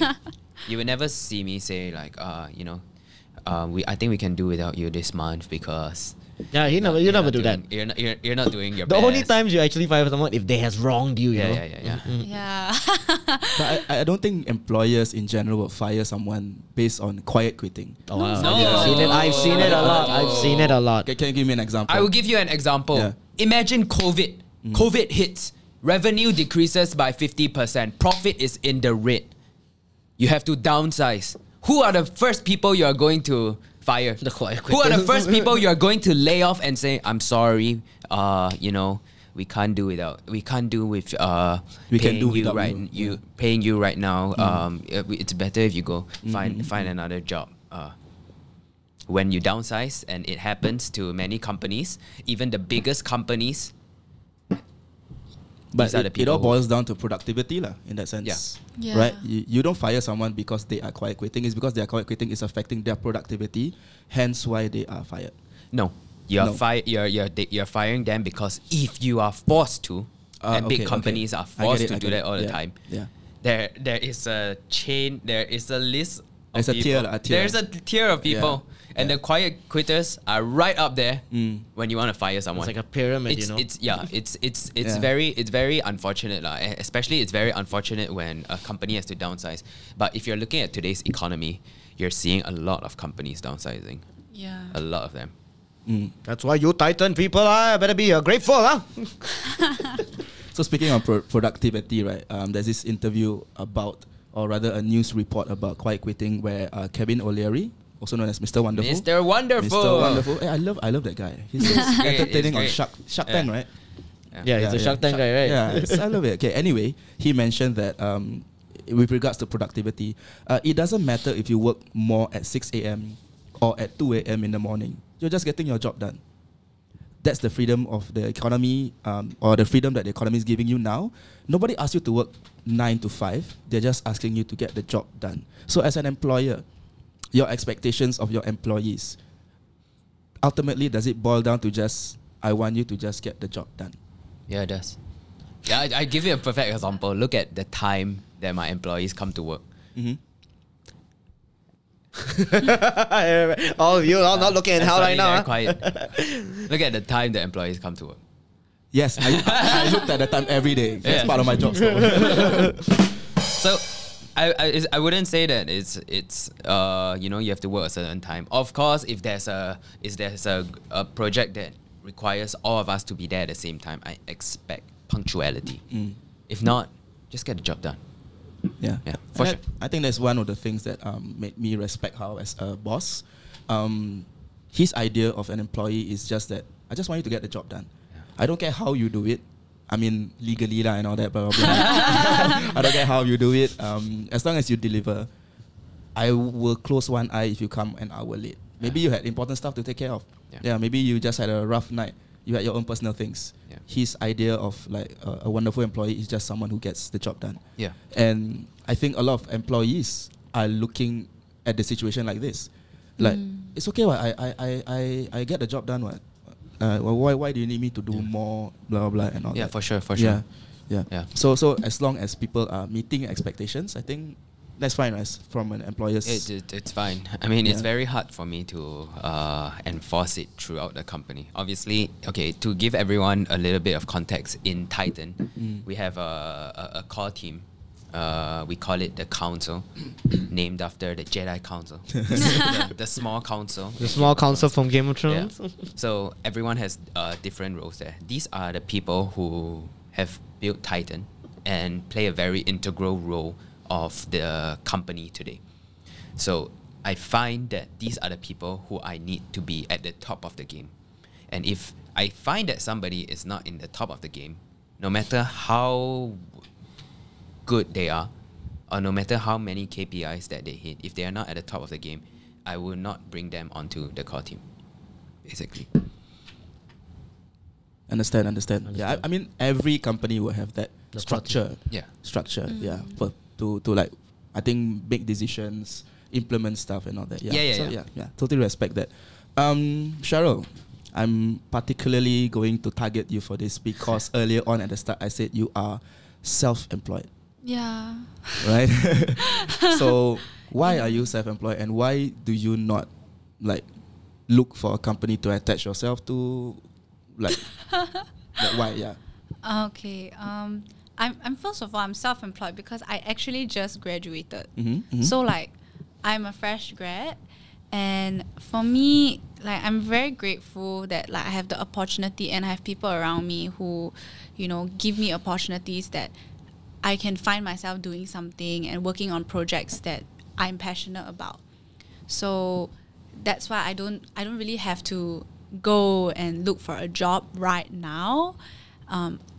like, I think we can do without you this month because Yeah, you never do that. You're not doing your The best. only times you actually fire someone if they has wronged you. You know? Yeah. Yeah. But I don't think employers in general will fire someone based on quiet quitting. Oh, wow. No. I've seen it a lot. I've seen it a lot. Can you give me an example? I will give you an example. Yeah. Imagine COVID. COVID hits. Revenue decreases by 50%. Profit is in the red. You have to downsize. Who are the first people you are going to fire? The quiet Who are the quitters. first people you are going to lay off and say, I'm sorry, we can't do with We paying can do you without right you. paying you right now. It's better if you go find another job. When you downsize, and it happens to many companies, even the biggest companies. But These are the it people all who- boils down to productivity lah, in that sense. Yeah. Right? You don't fire someone because they are quiet quitting. It's because their quiet quitting is affecting their productivity, hence why they are fired. No, you're No. you're firing them because if you are forced to, and big companies are forced to do that all the time. Yeah. There is a chain. There is a list. Of There's a tier, people. a tier. There's a tier of people, and yeah. the quiet quitters are right up there when you want to fire someone. It's like a pyramid, It's you know. it's Yeah. very unfortunate lah. Especially it's very unfortunate when a company has to downsize. But if you're looking at today's economy, you're seeing a lot of companies downsizing. Yeah. A lot of them. That's why you Titan people better be grateful, huh? So speaking of productivity, right? There's this interview about, or rather a news report about quiet quitting where Kevin O'Leary, also known as Mr. Wonderful. Mr. Wonderful. Mr. Wonderful. Hey, I love that guy. He's so great, entertaining he's on great. Shark Tank, right? Yeah, he's a Shark Tank guy, right? Yeah, I love it. Okay, anyway, he mentioned that with regards to productivity, it doesn't matter if you work more at 6 a.m. or at 2 a.m. in the morning. You're just getting your job done. That's the freedom of the economy, or the freedom that the economy is giving you now. Nobody asks you to work 9 to 5. They're just asking you to get the job done. So as an employer, your expectations of your employees, ultimately, does it boil down to just, I want you to just get the job done? Yeah, it does. Yeah, I give you a perfect example. Look at the time that my employees come to work. Mm-hmm. All of you are not looking at hell right now. Huh? Quiet. Look at the time the employees come to work. Yes, I looked at the time every day. That's Yeah. part of my job. So, I wouldn't say that it's you have to work a certain time. Of course, if there's a project that requires all of us to be there at the same time, I expect punctuality. If not, just get the job done. Yeah, Yeah, for And sure. I think that's one of the things that made me respect Hao as a boss. His idea of an employee is just that I just want you to get the job done. I don't care how you do it. I mean, legally and all that, blah, blah, blah. I don't care how you do it. As long as you deliver, I will close one eye if you come an hour late. Maybe you had important stuff to take care of. Yeah. Maybe you just had a rough night. You had your own personal things. Yeah. His idea of like a wonderful employee is just someone who gets the job done. Yeah. And I think a lot of employees are looking at the situation like this. Like, it's okay, I get the job done, what? Why do you need me to do more, blah, blah, blah, and all Yeah, that? for sure. Yeah. So as long as people are meeting expectations, I think that's fine, right? From an employer's... It's fine. I mean, it's Yeah. very hard for me to enforce it throughout the company. Obviously, okay, to give everyone a little bit of context, in Titan, we have a core team. We call it the Council, named after the Jedi Council, the small council. The small council from Game of Yeah. Thrones. So everyone has different roles there. These are the people who have built Titan and play a very integral role of the company today. So I find that these are the people who I need to be at the top of the game. And if I find that somebody is not in the top of the game, no matter how good they are, or no matter how many KPIs that they hit, if they are not at the top of the game, I will not bring them onto the core team, basically. Understand. Yeah, I mean, every company will have that The structure. Yeah. Yeah. But to like, I think, make decisions, implement stuff and all that. Yeah. Yeah. Totally respect that. Cheryl, I'm particularly going to target you for this because earlier on at the start I said you are self-employed, Yeah. right? So why are you self-employed and why do you not like look for a company to attach yourself to? Like why? Yeah. Okay. I'm first of all, I'm self-employed because I actually just graduated. Mm-hmm. So like, I'm a fresh grad, and for me, like, I'm very grateful that like I have the opportunity and I have people around me who, you know, give me opportunities that I can find myself doing something and working on projects that I'm passionate about. So that's why I don't really have to go and look for a job right now.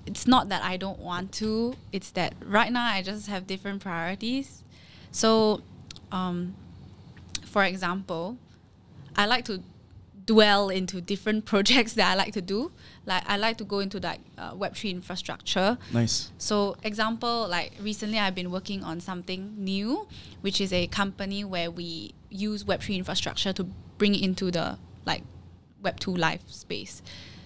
It's not that I don't want to, it's that right now I just have different priorities. So for example, I like to dwell into different projects that I like to do. Like I like to go into like Web3 infrastructure. Nice. So example, like recently I've been working on something new, which is a company where we use Web3 infrastructure to bring it into the like Web2 life space.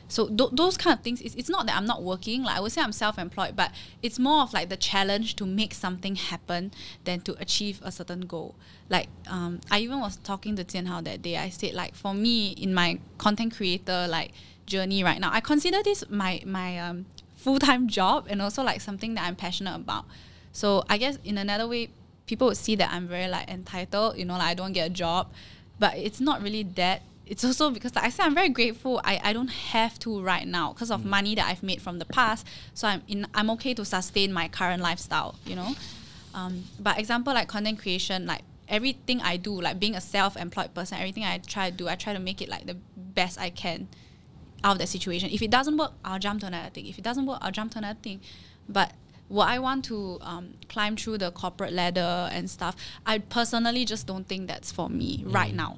So those kind of things, it's not that I'm not working. Like I would say I'm self-employed, but it's more of like the challenge to make something happen than to achieve a certain goal. Like I even was talking to Jian Hao that day. I said like for me in my content creator like journey right now, I consider this my full-time job and also like something that I'm passionate about. So I guess in another way, people would see that I'm very like entitled, you know, like I don't get a job, but it's not really that. It's also because like I said, I'm very grateful. I don't have to right now because of money that I've made from the past. So I'm okay to sustain my current lifestyle, you know. But example like content creation, like everything I do, like being a self-employed person, everything I try to do, I try to make it like the best I can out of that situation. If it doesn't work, I'll jump to another thing. If it doesn't work, I'll jump to another thing. But what I want to climb through the corporate ladder and stuff, I personally just don't think that's for me right now.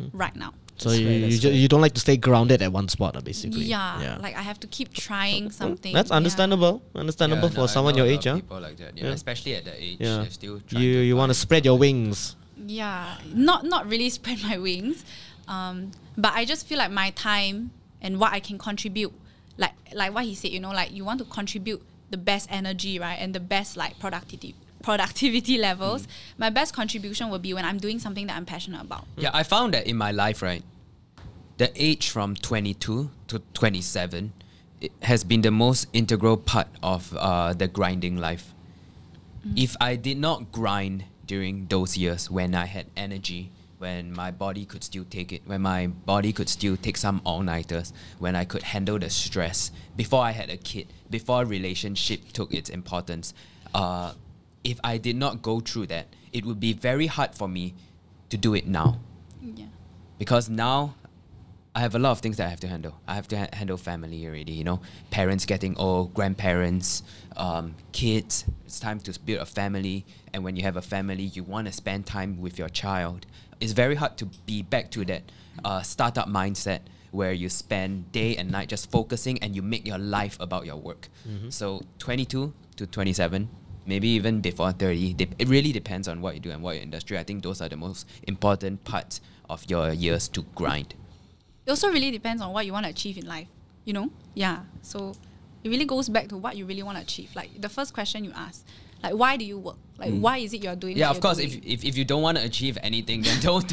So That's fair. you don't like to stay grounded at one spot, basically. Yeah, like I have to keep trying something. That's understandable. Understandable for someone your age, huh? People like that, Yeah. especially at that age, Yeah. they're still trying You want to find spread your something. wings. Yeah, not really spread my wings, but I just feel like my time and what I can contribute, like what he said, you know, like you want to contribute the best energy, right, and the best like productivity levels. My best contribution will be when I'm doing something that I'm passionate about. Yeah, I found that in my life, right, the age from 22 to 27 it has been the most integral part of the grinding life. If I did not grind during those years when I had energy, when my body could still take it, when my body could still take some all-nighters, when I could handle the stress, before I had a kid, before relationship took its importance, if I did not go through that, it would be very hard for me to do it now. Yeah. Because now I have a lot of things that I have to handle. I have to handle family already, you know, parents getting old, grandparents, kids. It's time to build a family. And when you have a family, you want to spend time with your child. It's very hard to be back to that startup mindset where you spend day and night just focusing and you make your life about your work. So 22 to 27, maybe even before 30, it really depends on what you do and what your industry. I think those are the most important parts of your years to grind. It also really depends on what you want to achieve in life, you know? Yeah. So it really goes back to what you really want to achieve. Like the first question you asked, like why do you work? Like why is it you're doing Yeah, what of course. you're doing? If you don't want to achieve anything, then don't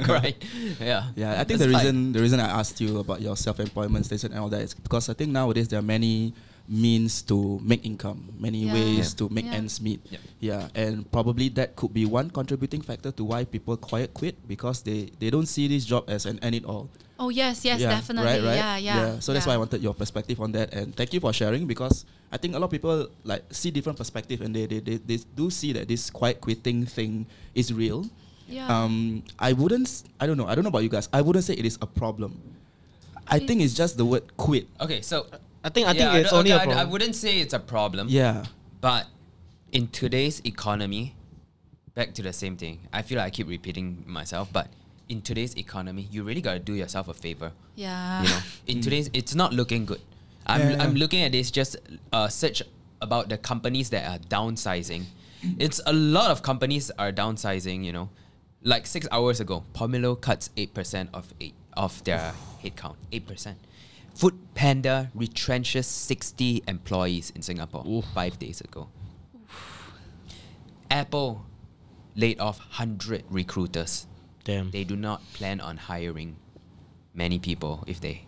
grind. Yeah. Yeah, I think That's the reason I asked you about your self-employment station and all that is because I think nowadays there are many means to make income, many Yeah. ways Yeah. to make Yeah. ends meet. Yeah. Yeah, and probably that could be one contributing factor to why people quit because they don't see this job as an end it all. Oh yes, Yeah, definitely. right? Yeah. So that's why I wanted your perspective on that, and thank you for sharing because I think a lot of people like see different perspective and they do see that this quiet quitting thing is real. Yeah. I don't know about you guys. I wouldn't say it is a problem. I think it's just the word quit. Okay, so I think yeah, it's only a I problem. wouldn't say it's a problem. Yeah. But in today's economy, back to the same thing. I feel like I keep repeating myself, but in today's economy, you really gotta do yourself a favor. Yeah. You know, in today's, it's not looking good. I'm looking at this just search about the companies that are downsizing. It's a lot of companies are downsizing. You know, like 6 hours ago, Pomelo cuts 8% of their headcount. 8%. Food Panda retrenches 60 employees in Singapore 5 days ago. Apple laid off 100 recruiters. Damn. They do not plan on hiring many people if they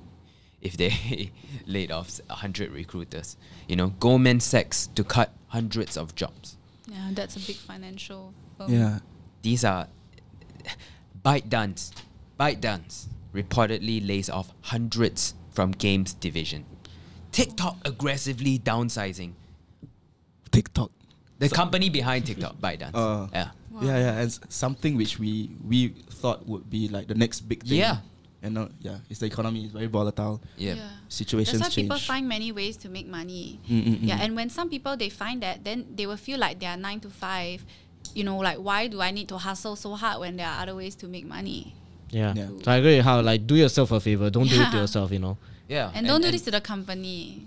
laid off 100 recruiters. You know, Goldman Sachs to cut hundreds of jobs. Yeah, that's a big financial firm. Yeah. These are ByteDance reportedly lays off hundreds from games division. TikTok aggressively downsizing. TikTok. The company behind TikTok, ByteDance. Yeah. Wow. Yeah, and something which we thought would be like the next big thing. Yeah. And it's the economy is very volatile. Yeah. Situations That's why change. people find many ways to make money. Mm. Yeah, and when some people they find that, then they will feel like they are 9 to 5. You know, like why do I need to hustle so hard when there are other ways to make money? Yeah. Yeah. So I agree with how like do yourself a favor. Don't do it to Yeah. yourself, you know. Yeah. And don't do this to the company,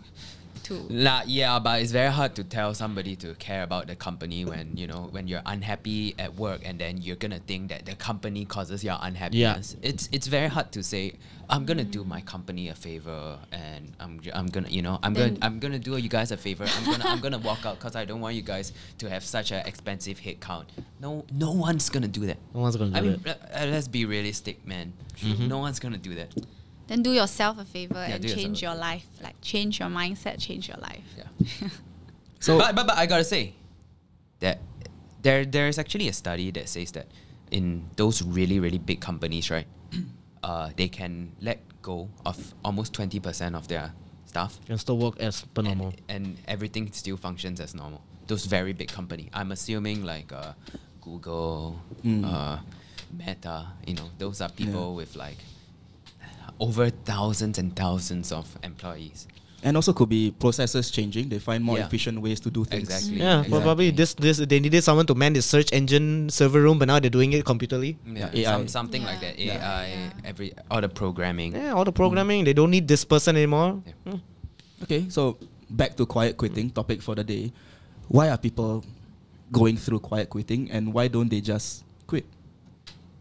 too. Yeah, but it's very hard to tell somebody to care about the company when, you know, when you're unhappy at work and then you're gonna think that the company causes your unhappiness. It's very hard to say I'm gonna do my company a favor and I'm gonna, you know, I'm gonna do you guys a favor. I'm gonna walk out because I don't want you guys to have such an expensive headcount. No one's gonna do that. No one's gonna I do mean, it. let's be realistic, man. No one's gonna do that. Then do yourself a favor and do yourself change a your favor. life. Like change your mindset, change your life. Yeah. So but I gotta say that there's actually a study that says that in those really big companies, right, they can let go of almost 20% of their staff, Can still work as per normal. and everything still functions as normal. Those very big company. I'm assuming like Google, Meta. You know, those are people with like over thousands and thousands of employees. and also could be processes changing. They find more Yeah. efficient ways to do things. Exactly. Yeah, Exactly. probably this they needed someone to man the search engine server room, but now they're doing it computerly. Yeah, AI. something like that. Yeah. AI, all the programming. Yeah, all the programming, they don't need this person anymore. Yeah. Hmm. Okay, so back to quiet quitting, topic for the day. Why are people going through quiet quitting and why don't they just quit?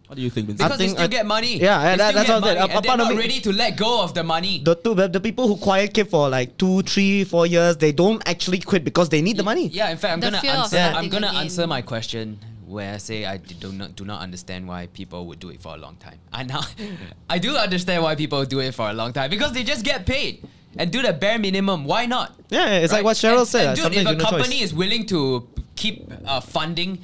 What do you think, Vincent? Because they think still I- get money. Yeah, They that's still what get I said. money, and Apart they're of not it- ready to let go of the money. The people who quiet quit for like 2, 3, 4 years, they don't actually quit because they need the money. Yeah, in fact, I'm The gonna fear of answer. starting I'm gonna again. answer my question where I say I do not understand why people would do it for a long time. I do understand why people do it for a long time because they just get paid and do the bare minimum. Why not? Yeah, it's like what Cheryl said. And dude, sometimes if a you no company choice. is willing to keep funding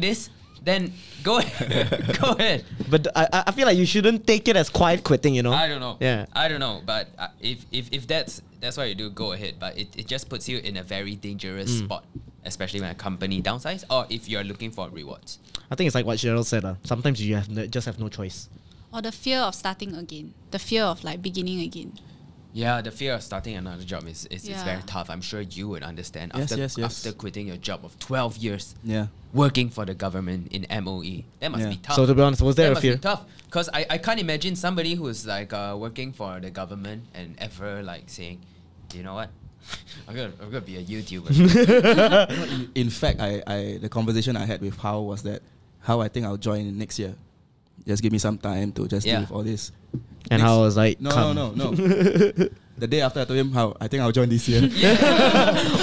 this, then go ahead. Go ahead. But I feel like you shouldn't take it as quiet quitting, you know? I don't know. Yeah. I don't know. But if that's what you do, go ahead. But it just puts you in a very dangerous spot, especially when a company downsize or if you're looking for rewards. I think it's like what Cheryl said. Sometimes you just have no choice. Or the fear of starting again. The fear of like beginning again. Yeah, the fear of starting another job is Yeah. very tough. I'm sure you would understand Yes, after yes. after quitting your job of 12 years Yeah. working for the government in MOE. That must Yeah. be tough. So to be honest, was there That a must be fear? tough because I can't imagine somebody who's like working for the government and ever like saying, you know what, I'm gonna be a YouTuber. In fact, the conversation I had with How was that I think I'll join next year. Just give me some time to just deal Yeah. with all this. And how I was like, No. The day after I told him how I think I'll join this year.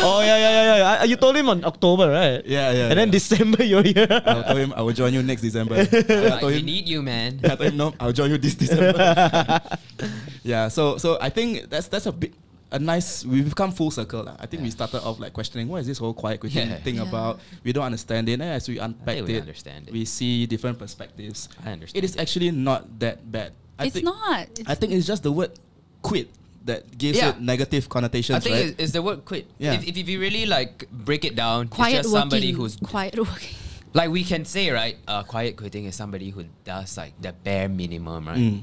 Oh, yeah. You told him on October, right? Yeah. And then December, you're here. I told him I will join you next December. I Like, told we him, need you, man. I told him no, I'll join you this December. Yeah, so I think that's a nice. We've become full circle. I think we started off like questioning what is this whole quiet quitting thing Yeah. about. We don't understand it. And as we unpacked we it, understand it. we see different perspectives. I understand It is it. actually not that bad. I It's think, not. I think it's just the word quit that gives Yeah. it negative connotations, I think right? it's the word quit. Yeah. If you really like break it down, quiet it's just somebody working. who's Quiet working. like we can say, right? Quiet quitting is somebody who does like the bare minimum, right?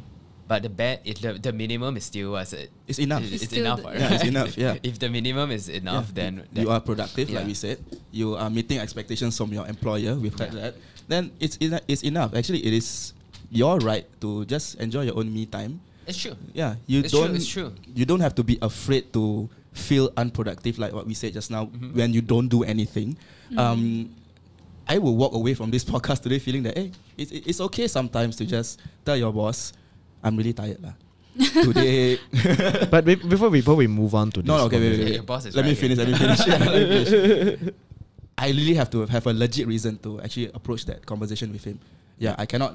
But the minimum is still It's enough. It's still enough. the- right? Yeah, it's enough, yeah. If the minimum is enough, then you are productive, like yeah. we said. You are meeting expectations from your employer. We've heard that. Then it's enough. Actually, it is your right to just enjoy your own me time. It's true. Yeah, you It's don't. true, it's true. You don't have to be afraid to feel unproductive, like what we said just now. When you don't do anything, I will walk away from this podcast today feeling that hey, it's okay sometimes to just tell your boss, I'm really tired lah. Today. But before we move on to this, No, okay, wait, Yeah, wait. your boss is Let me right finish. here. Let me finish. Let me finish. I really have to have a legit reason to actually approach that conversation with him. Yeah, I cannot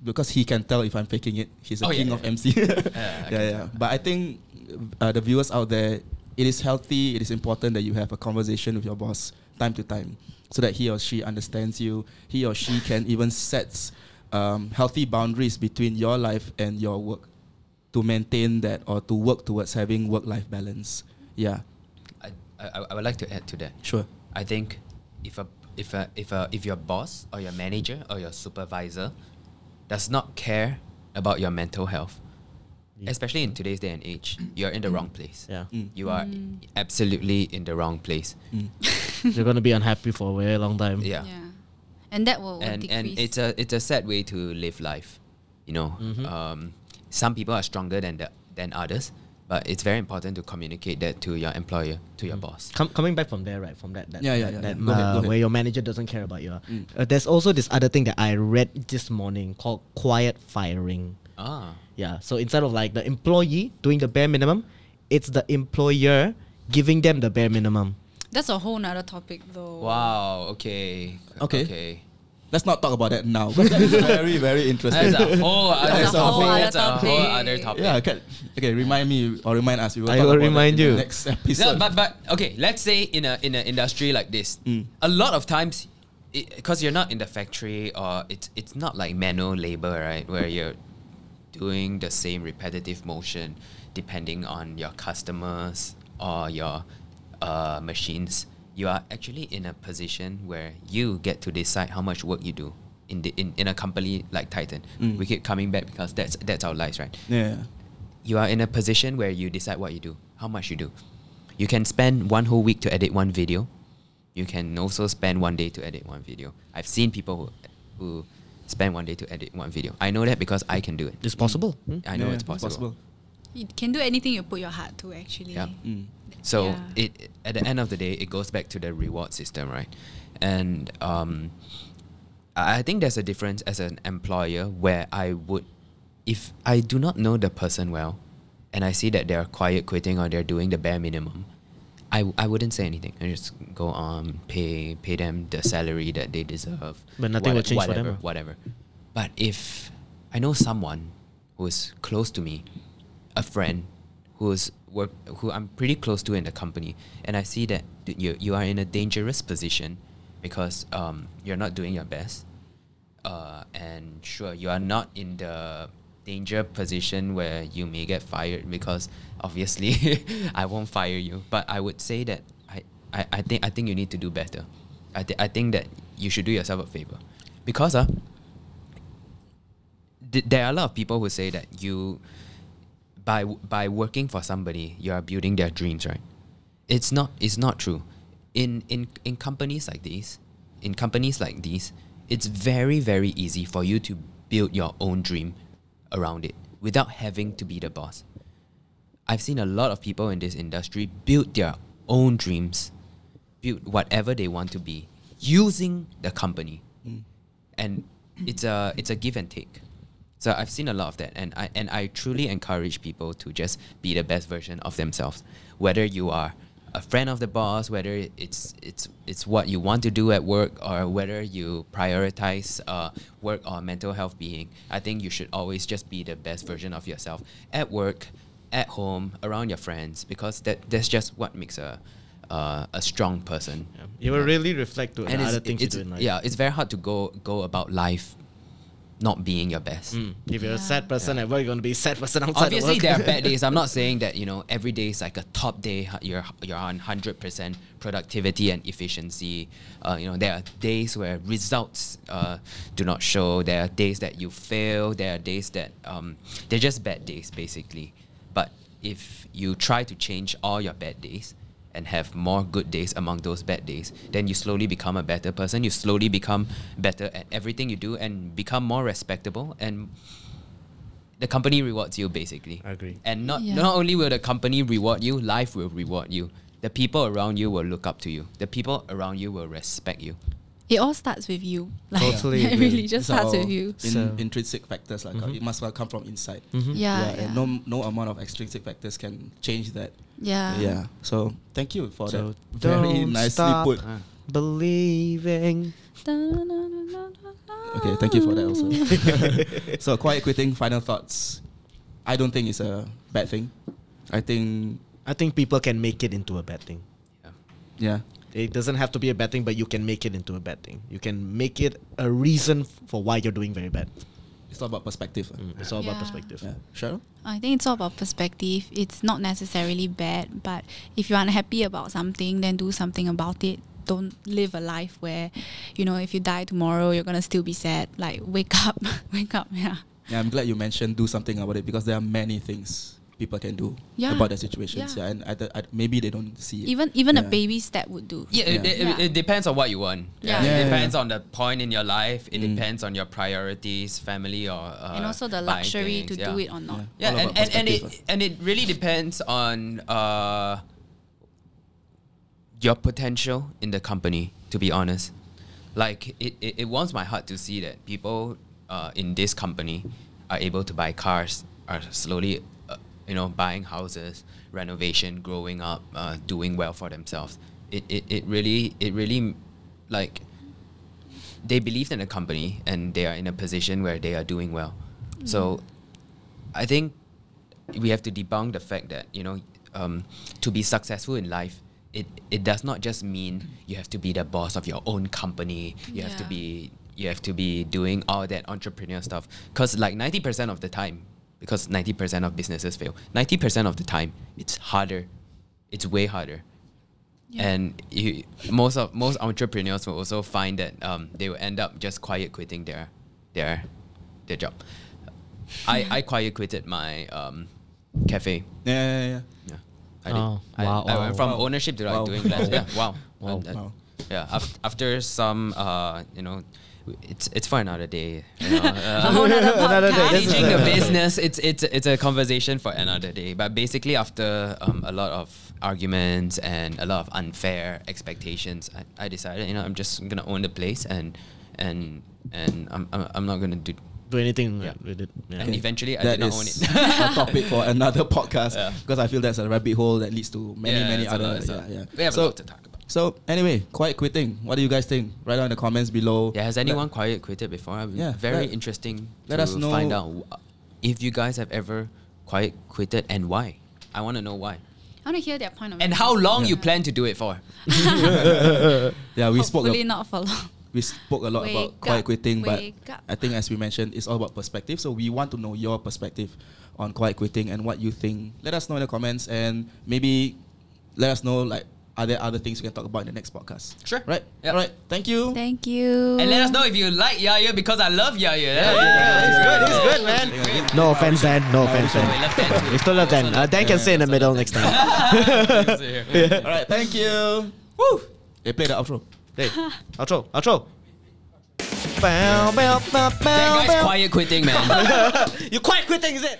because he can tell if I'm faking it. He's a Oh, king yeah, of yeah. MC. Yeah. But I think the viewers out there, it is healthy. It is important that you have a conversation with your boss time to time, so that he or she understands you. He or she can even set healthy boundaries between your life and your work to maintain that or to work towards having work-life balance. Yeah, I would like to add to that. sure. I think if your boss or your manager or your supervisor does not care about your mental health, especially in today's day and age, you're in the wrong place. Yeah. You are absolutely in the wrong place. You're gonna be unhappy for a very long time. Yeah. And that will And decrease. it's a sad way to live life. You know, some people are stronger than others, but it's very important to communicate that to your employer, to your boss. Coming back from there, right? From that Yeah. Go ahead, go ahead. where your manager doesn't care about you. There's also this other thing that I read this morning called quiet firing. Ah. Yeah. So instead of like the employee doing the bare minimum, it's the employer giving them the bare minimum. That's a whole nother topic though. Wow. Okay. Okay. Let's not talk about that now. Because that is very, very interesting. That's a whole other That's a whole topic. other That's a whole topic. other topic. Yeah. Okay. Remind me or remind us. We will I talk will about remind that in you. the next Yeah, episode. but okay, let's say in an industry like this, a lot of times, because you're not in the factory or it's not like manual labor, right, where you're doing the same repetitive motion depending on your customers or your machines. You are actually in a position where you get to decide how much work you do in a company like Titan. We keep coming back because that's our lives, right? Yeah. You are in a position where you decide what you do, how much you do. You can spend one whole week to edit one video. You can also spend one day to edit one video. I've seen people who spend one day to edit one video. I know that because I can do it. It's possible. I know Yeah, it's possible. You can do anything you put your heart to actually. Yeah. So Yeah. it at the end of the day, it goes back to the reward system, right? And I think there's a difference as an employer where I would, if I do not know the person well, and I see that they're quiet quitting or they're doing the bare minimum, I wouldn't say anything. I just go on, pay them the salary that they deserve. But nothing will change for them, Whatever. But if I know someone who's close to me, a friend who I'm pretty close to in the company, and I see that you are in a dangerous position because you're not doing your best, and sure, you are not in the danger position where you may get fired, because obviously I won't fire you, but I would say that I think you need to do better. I think that you should do yourself a favor, because there are a lot of people who say that you by working for somebody you are building their dreams, right? It's not true. In companies like these, it's very, very easy for you to build your own dream around it without having to be the boss. I've seen a lot of people in this industry build their own dreams, build whatever they want to be using the company, and it's a give and take. So I've seen a lot of that, and I truly encourage people to just be the best version of themselves. Whether you are a friend of the boss, whether it's what you want to do at work, or whether you prioritize work or mental health being, I think you should always just be the best version of yourself at work, at home, around your friends, because that's just what makes a strong person. You will really reflect to And the other things you do in life. yeah, it's very hard to go about life not being your best. If you're a Yeah. sad person at work, you're going to be a sad person outside Obviously, of work. there are bad days. I'm not saying that every day is like a top day. You're on 100% productivity and efficiency. There are days where results do not show. There are days that you fail. There are days that they're just bad days basically. But if you try to change all your bad days and have more good days among those bad days, then you slowly become a better person. You slowly become better at everything you do and become more respectable, and the company rewards you basically. I agree. And not Yeah. not only will the company reward you, life will reward you. The people around you will look up to you. The people around you will respect you. It all starts with you. Like, Totally it agree. really just These are starts with all you. So- intrinsic factors, like it must well come from inside. Yeah. And no amount of extrinsic factors can change that. Yeah. Yeah. So thank you for So that. Very don't nicely stop put. believing. Okay, thank you for that also. So quiet quitting, final thoughts. I don't think it's a bad thing. I think people can make it into a bad thing. yeah. It doesn't have to be a bad thing, but you can make it into a bad thing. You can make it a reason for why you're doing very bad. It's all about perspective. It's all about Yeah. perspective. Yeah. Cheryl? I think it's all about perspective. It's not necessarily bad, but if you're unhappy about something, then do something about it. Don't live a life where, if you die tomorrow, you're gonna still be sad. Like, wake up, wake up. Yeah. Yeah, I'm glad you mentioned do something about it, because there are many things people can do Yeah. about their situations. Yeah. Yeah, and maybe they don't see it. Even a Yeah. baby step would do. Yeah, Yeah. It depends on what you want. Yeah. Yeah. It depends on the point in your life. It Mm. depends on your priorities, family, or And also the buying luxury things, to do it or not. Yeah, All and, about and perspective, and it really depends on your potential in the company, to be honest. Like, it warms my heart to see that people in this company are able to buy cars, are slowly buying houses, renovation, growing up, doing well for themselves. It really like, they believe in the company and they are in a position where they are doing well. So I think we have to debunk the fact that to be successful in life, it does not just mean you have to be the boss of your own company. You have to be doing all that entrepreneur stuff, because like 90% of the time, because 90% of businesses fail, 90% of the time it's harder, it's way harder. Yeah. And most entrepreneurs will also find that they will end up just quiet quitting their job. I quiet quitted my cafe. Yeah. Yeah, I did. Oh, I went from ownership to like Wow. doing less. Yeah, wow. Wow. Wow. Yeah, after some it's for another day. A whole nother Another day. podcast. This is Managing the business, it's a conversation for another day. But basically, after a lot of arguments and a lot of unfair expectations, I decided, I'm just gonna own the place, and I'm not gonna Do anything Yeah. with it. Yeah. And eventually, I That did not is own it. a topic for another podcast, Yeah. because I feel that's a rabbit hole that leads to many it's a other. lot, Yeah. We have a lot to talk about. So anyway, quiet quitting. What do you guys think? Write down in the comments below. Yeah, has anyone quiet quitted before? Yeah, Very let- interesting let to us know. find out if you guys have ever quiet quitted and why. I want to know why. I want to hear their point of And view. how long you Yeah. plan to do it for. Yeah, we spoke. Hopefully not for long. We spoke a lot Wake about quiet up, quitting, but wake up. I think, as we mentioned, it's all about perspective. So we want to know your perspective on quiet quitting and what you think. Let us know in the comments, and maybe let us know, like, are there other things we can talk about in the next podcast? Sure. Right? Yep. All right. Thank you. Thank you. And let us know if you like Yaya, because I love Yaya. He's good, man. No offense, Dan. No offense, We Dan. love Dan too. We still love Dan. Dan can sit in the middle next time. All right. Thank you. Woo. Hey, play the outro. Hey, outro. Bow, bow, bow, That bow, guy's bow. quiet quitting, man. You quiet quitting, is it?